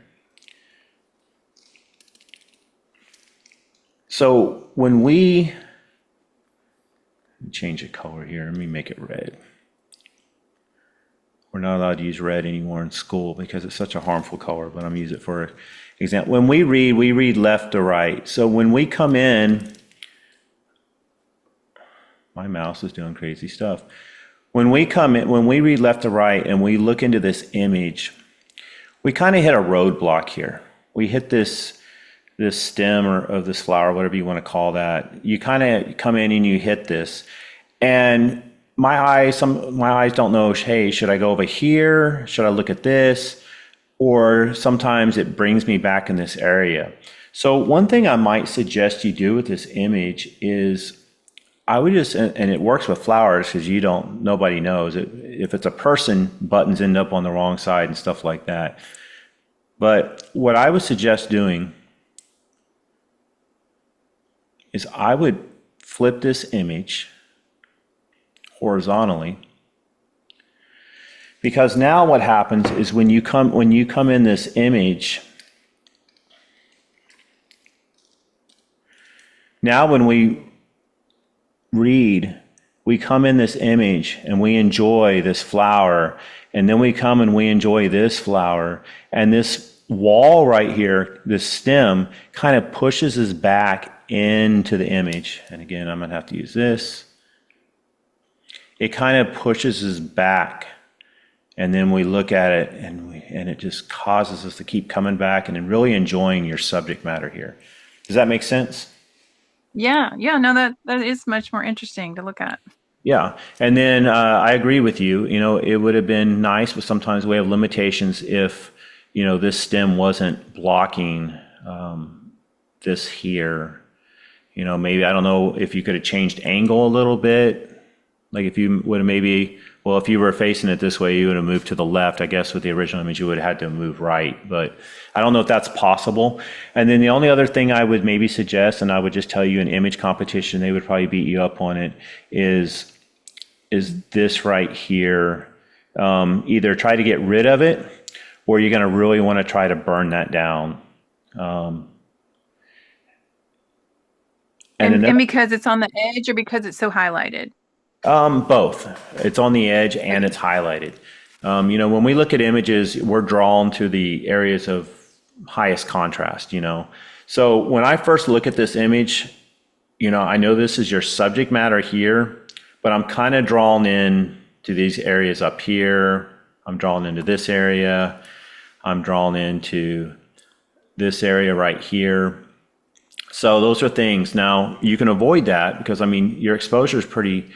So when we change the color here, let me make it red. We're not allowed to use red anymore in school because it's such a harmful color, but I'm going to use it for example. When we read left to right. So when we come in, my mouse is doing crazy stuff. When we read left to right and we look into this image, we kind of hit a roadblock here. We hit this stem of this flower, whatever you want to call that. You kind of come in and you hit this, and my eyes don't know, hey, should I go over here? Should I look at this? Or sometimes it brings me back in this area. So one thing I might suggest you do with this image is I would just, and it works with flowers because nobody knows it. If it's a person, buttons end up on the wrong side and stuff like that. But what I would suggest doing is I would flip this image horizontally, because now what happens is when you come in this image, now when we read, we come in this image and we enjoy this flower, and then we come and we enjoy this flower, and this wall right here, this stem, kind of pushes us back into the image. And again, I'm going to have to use this. It kind of pushes us back, and then we look at it and it just causes us to keep coming back and really enjoying your subject matter here. Does that make sense? Yeah, no, that is much more interesting to look at. Yeah, and then I agree with you. It would have been nice, but sometimes we have limitations if this stem wasn't blocking this here. Maybe, I don't know if you could have changed angle a little bit. Like if you would have if you were facing it this way, you would have moved to the left. I guess with the original image, you would have had to move right, but I don't know if that's possible. And then the only other thing I would maybe suggest, and I would just tell you in image competition, they would probably beat you up on it, is this right here. Either try to get rid of it, or you're going to really want to try to burn that down. And because it's on the edge, or because it's so highlighted? Both. It's on the edge and it's highlighted. When we look at images, we're drawn to the areas of highest contrast, So when I first look at this image, I know this is your subject matter here, but I'm kind of drawn in to these areas up here. I'm drawn into this area. I'm drawn into this area right here. So those are things. Now you can avoid that because your exposure is pretty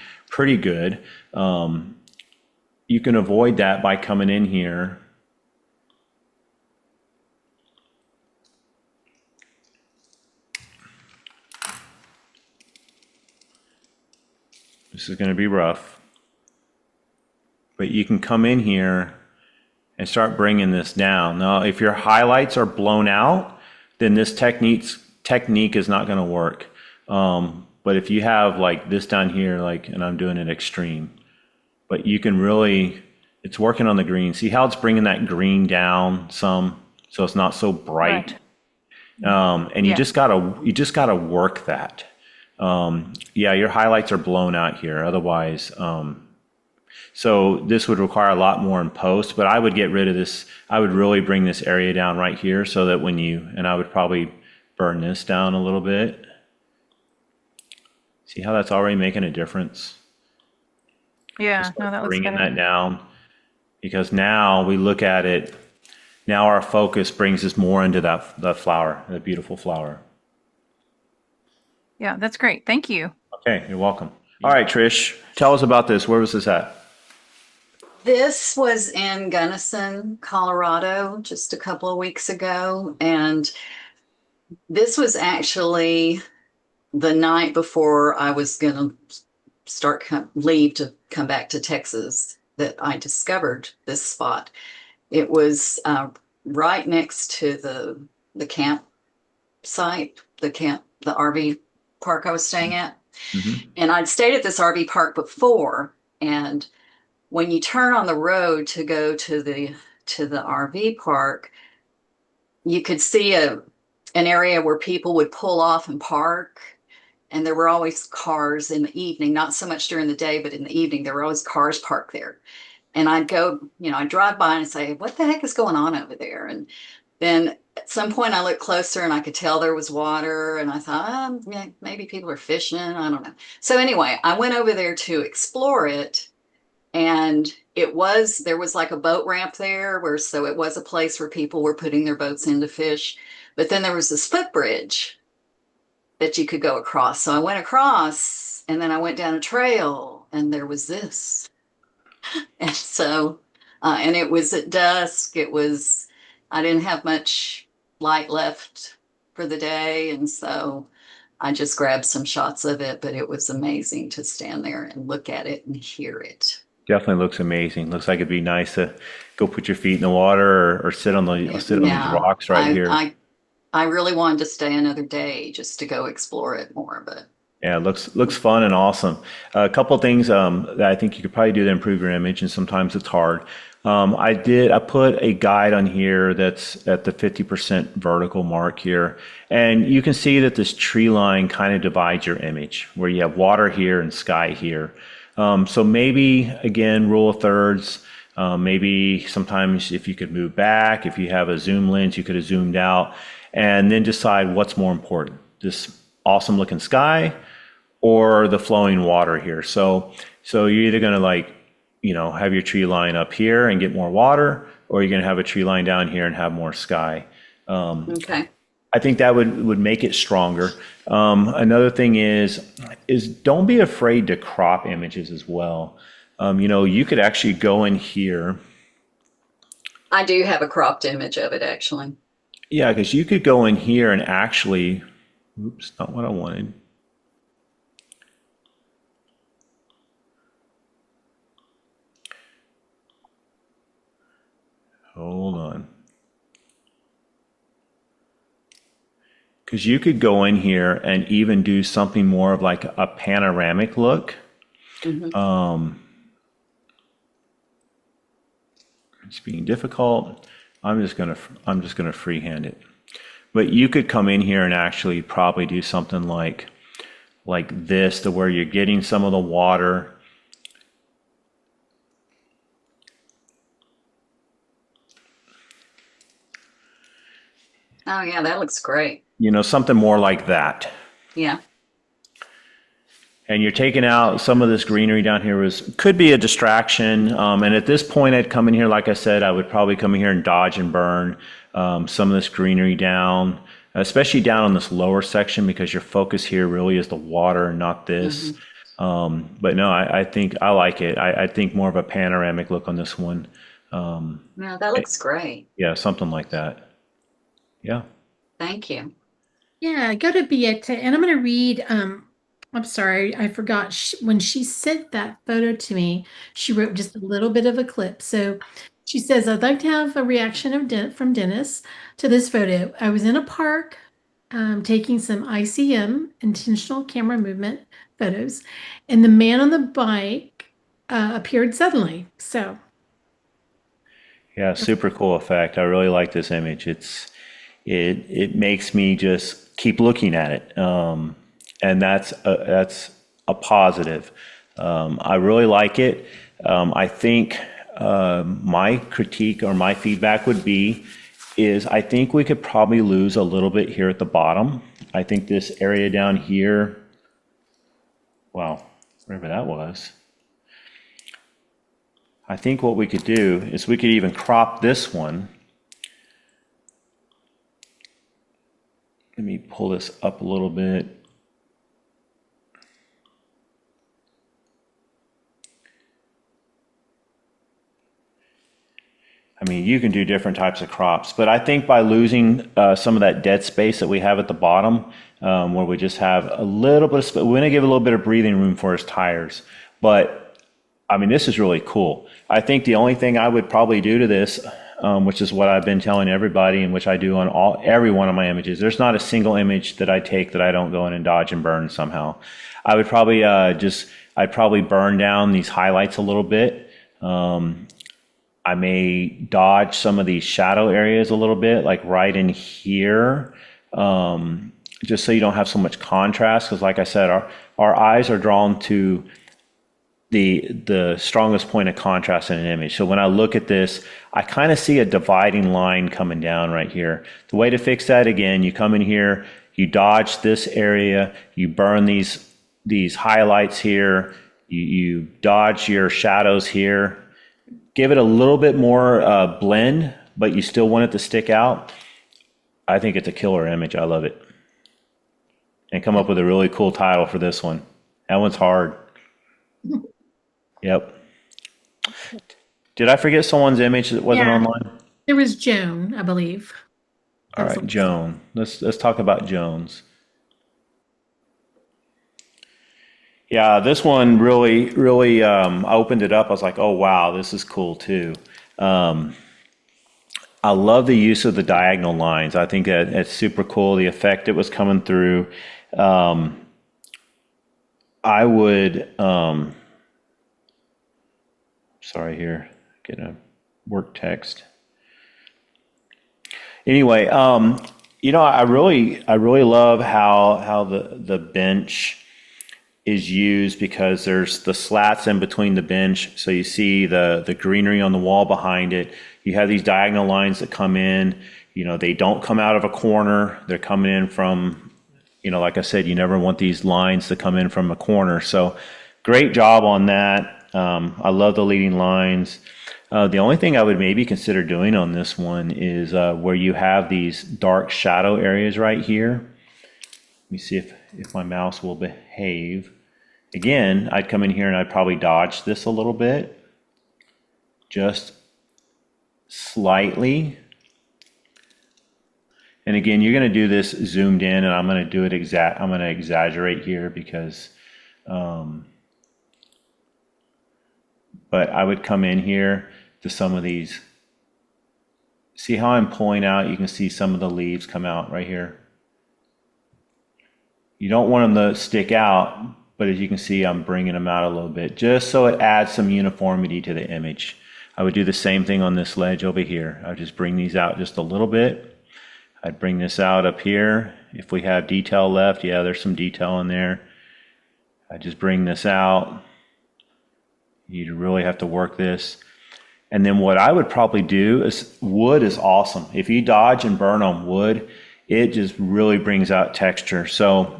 good. You can avoid that by coming in here This is going to be rough. But you can come in here and start bringing this down. Now, if your highlights are blown out, then this technique is not going to work. But if you have like this down here, like, and I'm doing it extreme, but you can really, it's working on the green. See how it's bringing that green down some, so it's not so bright. And you just gotta work that. Yeah, your highlights are blown out here. Otherwise, so this would require a lot more in post, but I would get rid of this. I would really bring this area down right here so that when you, and I would probably burn this down a little bit. See how that's already making a difference? Yeah, no, that looks Bringing better. that down, because now we look at it, now our focus brings us more into that flower, that beautiful flower. Yeah, that's great. Thank you. Okay, you're welcome. All right, Trish, tell us about this. Where was this at? This was in Gunnison, Colorado, just a couple of weeks ago. And this was actually the night before I was going to leave to come back to Texas that I discovered this spot. It was right next to the campsite, the RV park I was staying at. And I'd stayed at this RV park before, and when you turn on the road to go to the RV park, you could see an area where people would pull off and park, and there were always cars in the evening, not so much during the day, but in the evening there were always cars parked there. And I'd go, I'd drive by and say, what the heck is going on over there? And then at some point I looked closer and I could tell there was water, and I thought, yeah, maybe people are fishing. I don't know. So anyway, I went over there to explore it, and there was like a boat ramp there so it was a place where people were putting their boats in to fish. But then there was this footbridge that you could go across. So I went across, and then I went down a trail, and there was this. And so, and it was at dusk. I didn't have much light left for the day. And so I just grabbed some shots of it, but it was amazing to stand there and look at it and hear it. Definitely looks amazing. Looks like it'd be nice to go put your feet in the water or sit on these rocks right here. I really wanted to stay another day just to go explore it more, but yeah, it looks fun and awesome. A couple of things that I think you could probably do to improve your image, and sometimes it's hard. I put a guide on here that's at the 50% vertical mark here, and you can see that this tree line kind of divides your image, where you have water here and sky here. So maybe, again, rule of thirds. Maybe sometimes if you could move back, if you have a zoom lens, you could have zoomed out, and then decide what's more important, this awesome looking sky or the flowing water here. So you're either going to have your tree line up here and get more water, or you're going to have a tree line down here and have more sky. okay. I think that would make it stronger. Another thing is don't be afraid to crop images as well. You could actually go in here. I do have a cropped image of it, actually. Yeah, because you could go in here and actually, oops, not what I wanted. Hold on. Because you could go in here and even do something more of like a panoramic look. Mm-hmm. It's being difficult. I'm just gonna freehand it. But you could come in here and actually probably do something like this, to where you're getting some of the water. Oh yeah, that looks great. Something more like that. Yeah. And you're taking out some of this greenery down here could be a distraction. And at this point, I'd come in here, like I said, I would probably come in here and dodge and burn some of this greenery down, especially down on this lower section, because your focus here really is the water and not this. Mm-hmm. But no, I think I like it. I think more of a panoramic look on this one. No, that looks great. Yeah, something like that. Yeah. Thank you. Yeah, go to Beata, and I'm going to read I'm sorry, I forgot. When she sent that photo to me, she wrote just a little bit of a clip. So she says, I'd like to have a reaction from Dennis to this photo. I was in a park taking some ICM, intentional camera movement photos, and the man on the bike appeared suddenly. So, Yeah, super cool effect. I really like this image. It makes me just keep looking at it, and that's a positive. I really like it. I think my critique or my feedback would be is I think we could probably lose a little bit here at the bottom. I think this area down here, well, wherever that was. I think what we could do is we could even crop this one. Let me pull this up a little bit. I mean, you can do different types of crops, but I think by losing some of that dead space that we have at the bottom, where we just have a little bit of space, we're going to give a little bit of breathing room for his tires. But I mean, this is really cool. I think the only thing I would probably do to this, which is what I've been telling everybody and which I do on every one of my images, there's not a single image that I take that I don't go in and dodge and burn somehow. I would probably I'd probably burn down these highlights a little bit. I may dodge some of these shadow areas a little bit, like right in here, just so you don't have so much contrast. Because like I said, our eyes are drawn to the strongest point of contrast in an image. So when I look at this, I kind of see a dividing line coming down right here. The way to fix that, again, you come in here, you dodge this area, you burn these highlights here, you dodge your shadows here. Give it a little bit more blend, but you still want it to stick out. I think it's a killer image. I love it. And come up with a really cool title for this one. That one's hard. Yep. Did I forget someone's image that wasn't online? There was Joan, I believe. All right, Joan. Let's talk about Joan's. Yeah, this one really, I opened it up. I was like, oh, wow, this is cool too. I love the use of the diagonal lines. I think that it's super cool. The effect it was coming through. I would, sorry here, get a work text. Anyway, I really love how the bench is used, because there's the slats in between the bench. So you see the greenery on the wall behind it. You have these diagonal lines that come in, they don't come out of a corner. They're coming in from, like I said, you never want these lines to come in from a corner. So great job on that. I love the leading lines. The only thing I would maybe consider doing on this one is where you have these dark shadow areas right here. Let me see if my mouse will behave. Again, I'd come in here and I'd probably dodge this a little bit, just slightly. And again, you're going to do this zoomed in, and I'm going to do it I'm going to exaggerate here because, but I would come in here to some of these. See how I'm pulling out? You can see some of the leaves come out right here. You don't want them to stick out, but as you can see, I'm bringing them out a little bit, just so it adds some uniformity to the image. I would do the same thing on this ledge over here. I would just bring these out just a little bit. I'd bring this out up here. If we have detail left, yeah, there's some detail in there. I just bring this out. You really have to work this. And then what I would probably do is, wood is awesome. If you dodge and burn on wood, it just really brings out texture. So,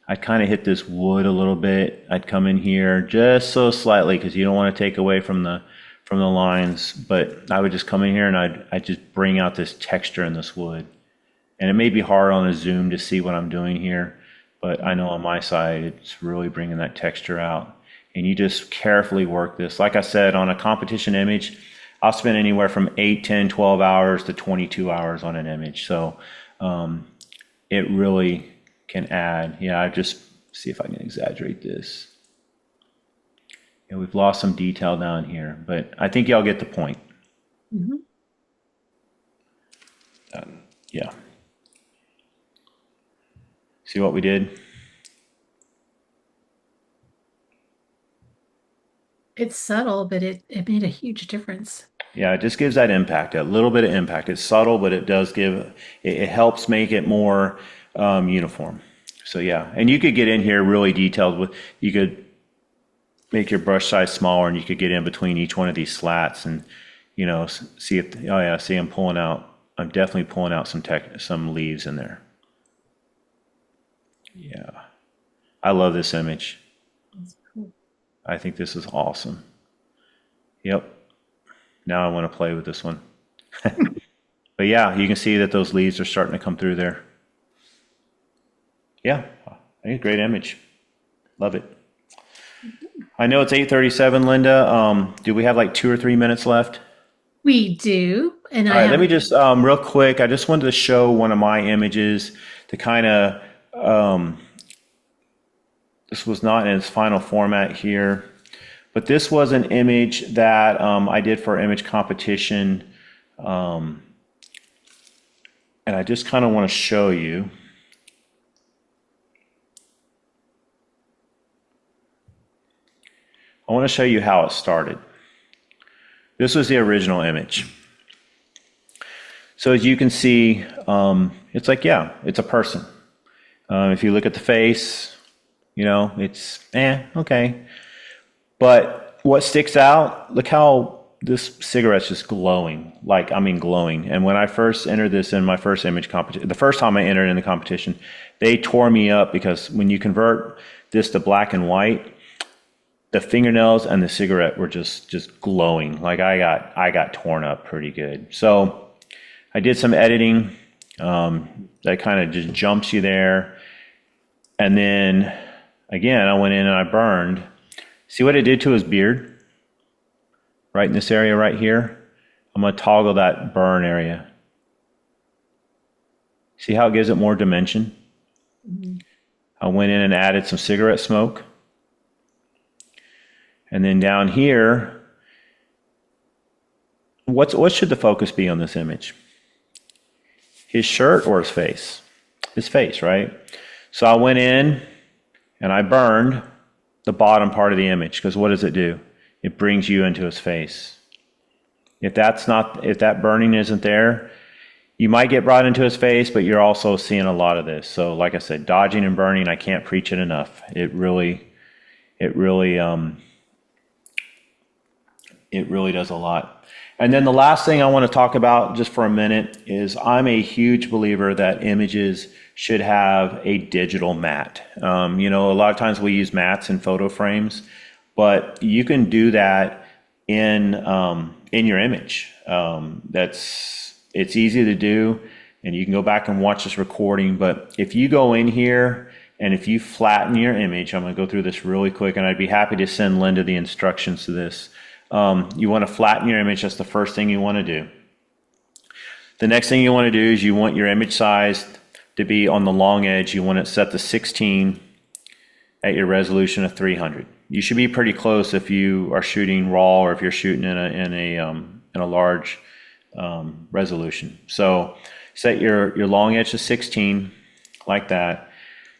I'd kind of hit this wood a little bit. I'd come in here just so slightly, because you don't want to take away from the lines, but I would just come in here and I'd just bring out this texture in this wood. And it may be hard on a zoom to see what I'm doing here, but I know on my side, it's really bringing that texture out. And you just carefully work this. Like I said, on a competition image, I'll spend anywhere from 8, 10, 12 hours to 22 hours on an image. So it really can add. Yeah, I just see if I can exaggerate this. Yeah, we've lost some detail down here, but I think y'all get the point. Mhm. Yeah. See what we did? It's subtle, but it made a huge difference. Yeah, it just gives that impact, a little bit of impact. It's subtle, but it does give, it helps make it more uniform. So yeah, and you could get in here really detailed with, you could make your brush size smaller and you could get in between each one of these slats and, see if, oh yeah, see I'm pulling out, I'm definitely pulling out some leaves in there. Yeah, I love this image. That's cool. I think this is awesome. Yep. Now I want to play with this one. But yeah, you can see that those leaves are starting to come through there. Yeah, I think great image. Love it. I know it's 8:37, Linda. Do we have like 2 or 3 minutes left? We do, and All I right, have let me just real quick. I just wanted to show one of my images to kind of. This was not in its final format here, but this was an image that I did for image competition, and I just kind of want to show you. I want to show you how it started. This was the original image. So as you can see, it's like, yeah, it's a person. If you look at the face, it's, okay. But what sticks out, look how this cigarette's just glowing, glowing. And when I first entered this in my first image competition, the first time I entered in the competition, they tore me up because when you convert this to black and white, the fingernails and the cigarette were just glowing. Like I got torn up pretty good. So I did some editing that kind of just jumps you there. And then again, I went in and I burned. See what it did to his beard? Right in this area right here. I'm going to toggle that burn area. See how it gives it more dimension? Mm-hmm. I went in and added some cigarette smoke. And then down here, what should the focus be on this image? His shirt or his face? His face, right? So I went in and I burned the bottom part of the image because what does it do? It brings you into his face. If that burning isn't there, you might get brought into his face, but you're also seeing a lot of this. So like I said, dodging and burning, I can't preach it enough. It really does a lot. And then the last thing I want to talk about just for a minute is I'm a huge believer that images should have a digital matte. A lot of times we use mattes in photo frames, but you can do that in your image. It's easy to do, and you can go back and watch this recording. But if you go in here and if you flatten your image, I'm going to go through this really quick, and I'd be happy to send Linda the instructions to this. You want to flatten your image. That's the first thing you want to do. The next thing you want to do is you want your image size to be on the long edge. You want it set to 16 at your resolution of 300. You should be pretty close if you are shooting raw or if you're shooting in a large resolution. So set your long edge to 16 like that.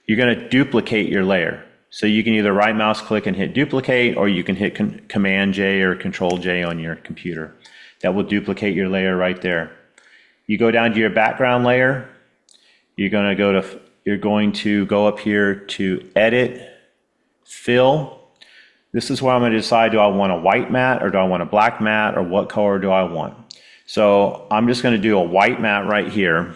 You're going to duplicate your layer. So you can either right mouse click and hit duplicate, or you can hit Command J or Control J on your computer. That will duplicate your layer right there. You go down to your background layer. You're going to go up here to Edit, Fill. This is where I'm going to decide, do I want a white matte or do I want a black matte, or what color do I want? So I'm just going to do a white matte right here,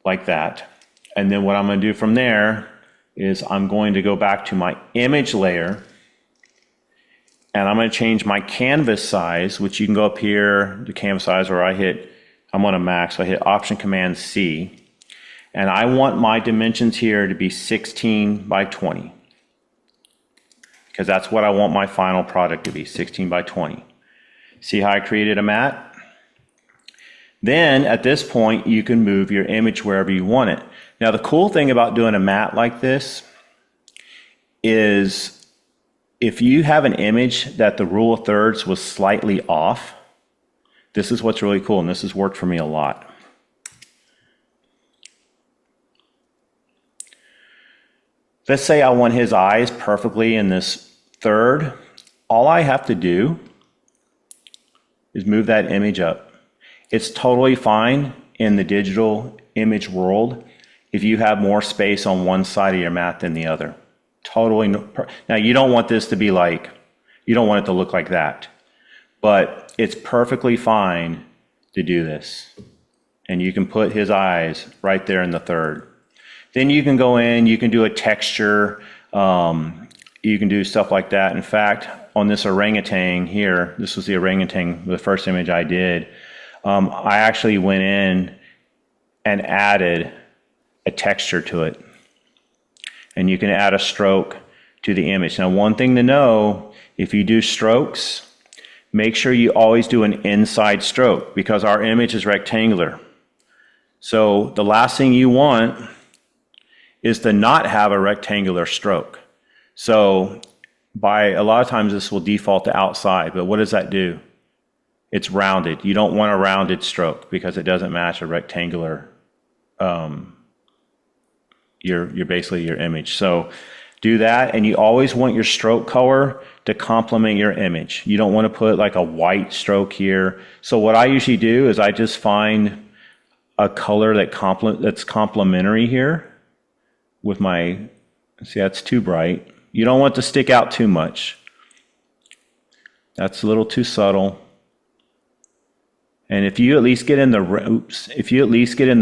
like that. And then what I'm going to do from there is I'm going to go back to my image layer, and I'm going to change my canvas size, which you can go up here to canvas size, or I'm on a Mac, so I hit Option Command C, and I want my dimensions here to be 16 by 20, because that's what I want my final product to be, 16 by 20. See how I created a matte? Then at this point, you can move your image wherever you want it. Now, the cool thing about doing a mat like this is if you have an image that the rule of thirds was slightly off, this is what's really cool, and this has worked for me a lot. Let's say I want his eyes perfectly in this third. All I have to do is move that image up. It's totally fine in the digital image world if you have more space on one side of your mat than the other. Totally. Now, you don't want this to be like, you don't want it to look like that, but it's perfectly fine to do this. And you can put his eyes right there in the third. Then you can go in, you can do a texture, you can do stuff like that. In fact, on this orangutan here, this was the orangutan, the first image I did, I actually went in and added a texture to it. And you can add a stroke to the image. Now, one thing to know, if you do strokes, make sure you always do an inside stroke because our image is rectangular. So the last thing you want is to not have a rectangular stroke. So by a lot of times this will default to outside, but what does that do? It's rounded. You don't want a rounded stroke because it doesn't match a rectangular, your basically your image. So do that, and you always want your stroke color to complement your image. You don't want to put like a white stroke here. So what I usually do is I just find a color that's complementary here with my, see, that's too bright. You don't want to stick out too much. That's a little too subtle. And if you at least get in the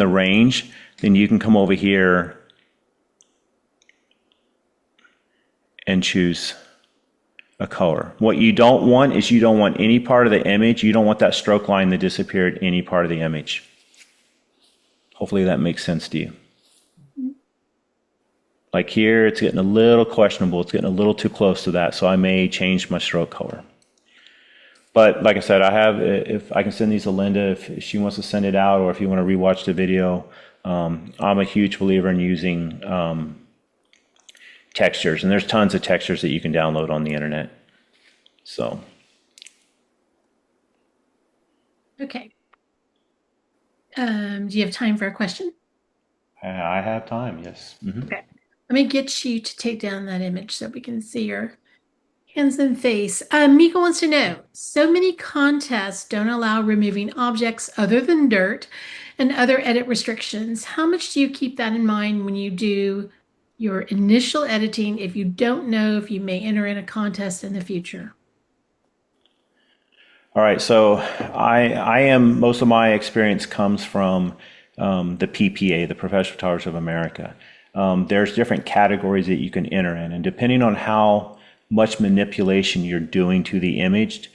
range, then you can come over here and choose a color. What you don't want is you don't want any part of the image. You don't want that stroke line to disappear at any part of the image. Hopefully that makes sense to you. Like here, it's getting a little questionable. It's getting a little too close to that, so I may change my stroke color. But like I said, if I can send these to Linda if she wants to send it out, or if you want to rewatch the video. I'm a huge believer in using textures, and there's tons of textures that you can download on the internet. So. Okay. Do you have time for a question? I have time, yes. Mm-hmm. Okay. Let me get you to take down that image so we can see your hands and face. Mika wants to know, so many contests don't allow removing objects other than dirt and other edit restrictions. How much do you keep that in mind when you do your initial editing if you don't know if you may enter in a contest in the future? All right, so most of my experience comes from the PPA, the Professional Photographers of America. There's different categories that you can enter in, and depending on how much manipulation you're doing to the image,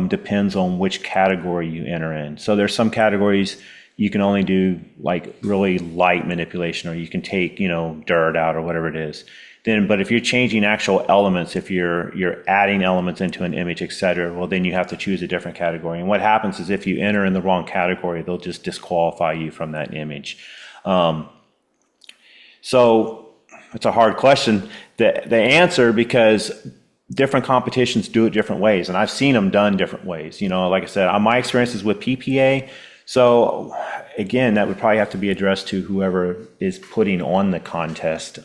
depends on which category you enter in. So there's some categories you can only do like really light manipulation, or you can take, dirt out or whatever it is. But if you're changing actual elements, if you're adding elements into an image, etc., well, then you have to choose a different category. And what happens is if you enter in the wrong category, they'll just disqualify you from that image. So it's a hard question. The answer, because different competitions do it different ways, and I've seen them done different ways. Like I said, my experience is with PPA. So again, that would probably have to be addressed to whoever is putting on the contest.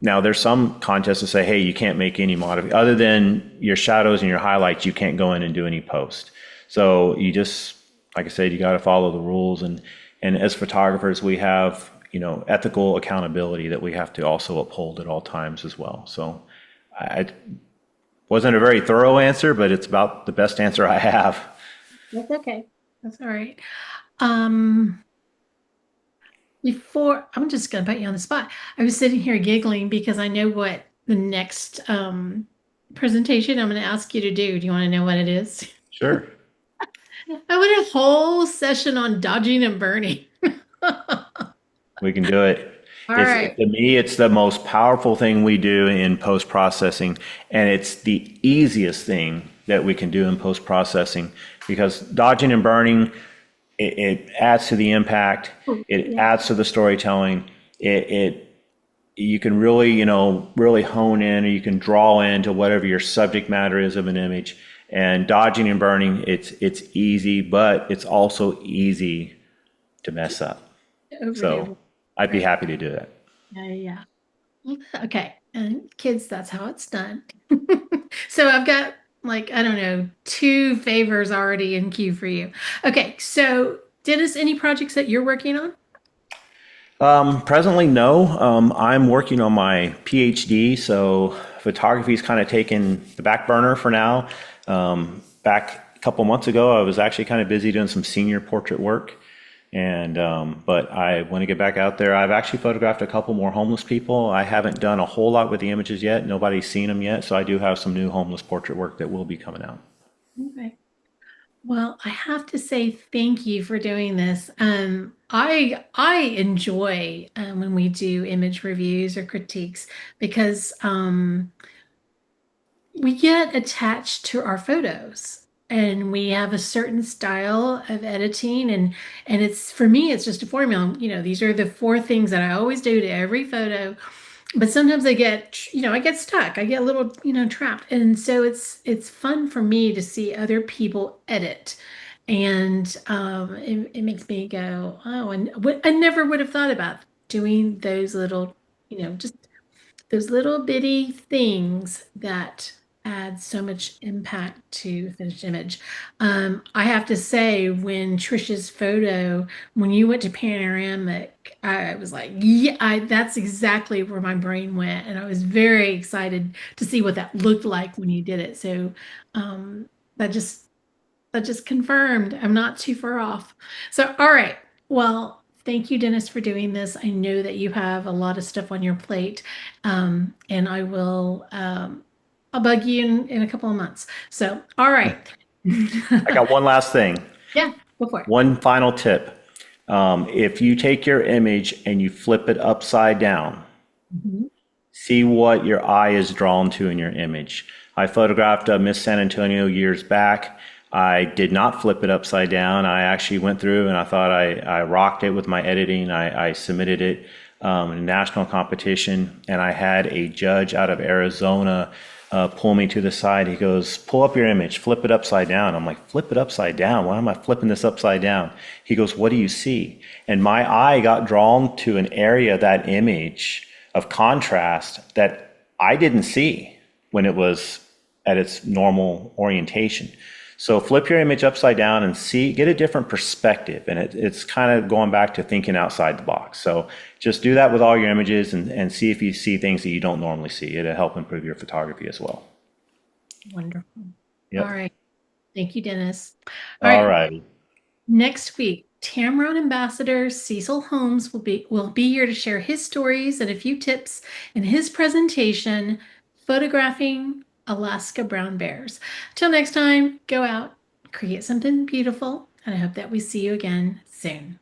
Now, there's some contests that say, hey, you can't make any modification other than your shadows and your highlights. You can't go in and do any post. So you just, like I said, you got to follow the rules. And as photographers, we have, ethical accountability that we have to also uphold at all times as well. So I wasn't a very thorough answer, but it's about the best answer I have. That's okay. That's all right. Before, I'm just going to put you on the spot. I was sitting here giggling because I know what the next presentation I'm going to ask you to do. Do you want to know what it is? Sure. I want a whole session on dodging and burning. We can do it. All right. To me, it's the most powerful thing we do in post-processing, and it's the easiest thing that we can do in post-processing because dodging and burning, it adds to the impact. It Yeah. adds to the storytelling. You can really, really hone in, or you can draw into whatever your subject matter is of an image. And dodging and burning, it's easy, but it's also easy to mess up. Overdo. So I'd be Right. happy to do that. Yeah. Okay. And kids, that's how it's done. So I've got like, I don't know, 2 favors already in queue for you. Okay. So Dennis, any projects that you're working on? Presently, no. I'm working on my PhD, so photography's kind of taken the back burner for now. Back a couple months ago, I was actually kind of busy doing some senior portrait work, and but I want to get back out there. I've actually photographed a couple more homeless people. I haven't done a whole lot with the images yet. Nobody's seen them yet, so I do have some new homeless portrait work that will be coming out. Okay. Well, I have to say thank you for doing this. I enjoy when we do image reviews or critiques because we get attached to our photos and we have a certain style of editing and it's for me it's just a formula. These are the 4 things that I always do to every photo, but sometimes I get stuck. I get a little, trapped. And so it's fun for me to see other people edit. And it makes me go, oh, and what I never would have thought about doing those little, just those little bitty things that add so much impact to the finished image. I have to say, when Trisha's photo, when you went to panoramic, I was like, yeah, that's exactly where my brain went, and I was very excited to see what that looked like when you did it. So um, that just that just confirmed I'm not too far off. So, all right. Well, thank you, Dennis, for doing this. I know that you have a lot of stuff on your plate, and I'll bug you in a couple of months. So, all right. I got one last thing. Yeah, go for it. One final tip. If you take your image and you flip it upside down, Mhm. see what your eye is drawn to in your image. I photographed Miss San Antonio years back. I did not flip it upside down. I actually went through and I thought I rocked it with my editing. I submitted it in a national competition, and I had a judge out of Arizona pull me to the side. He goes, "Pull up your image, flip it upside down." I'm like, "Flip it upside down? Why am I flipping this upside down?" He goes, "What do you see?" And my eye got drawn to an area of that image of contrast that I didn't see when it was at its normal orientation. So flip your image upside down and get a different perspective. And it's kind of going back to thinking outside the box. So just do that with all your images and see if you see things that you don't normally see. It'll help improve your photography as well. Wonderful. Yep. All right. Thank you, Dennis. All All right. right. Next week, Tamron Ambassador Cecil Holmes will be here to share his stories and a few tips in his presentation, Photographing Alaska Brown Bears. Till next time, go out, create something beautiful, and I hope that we see you again soon.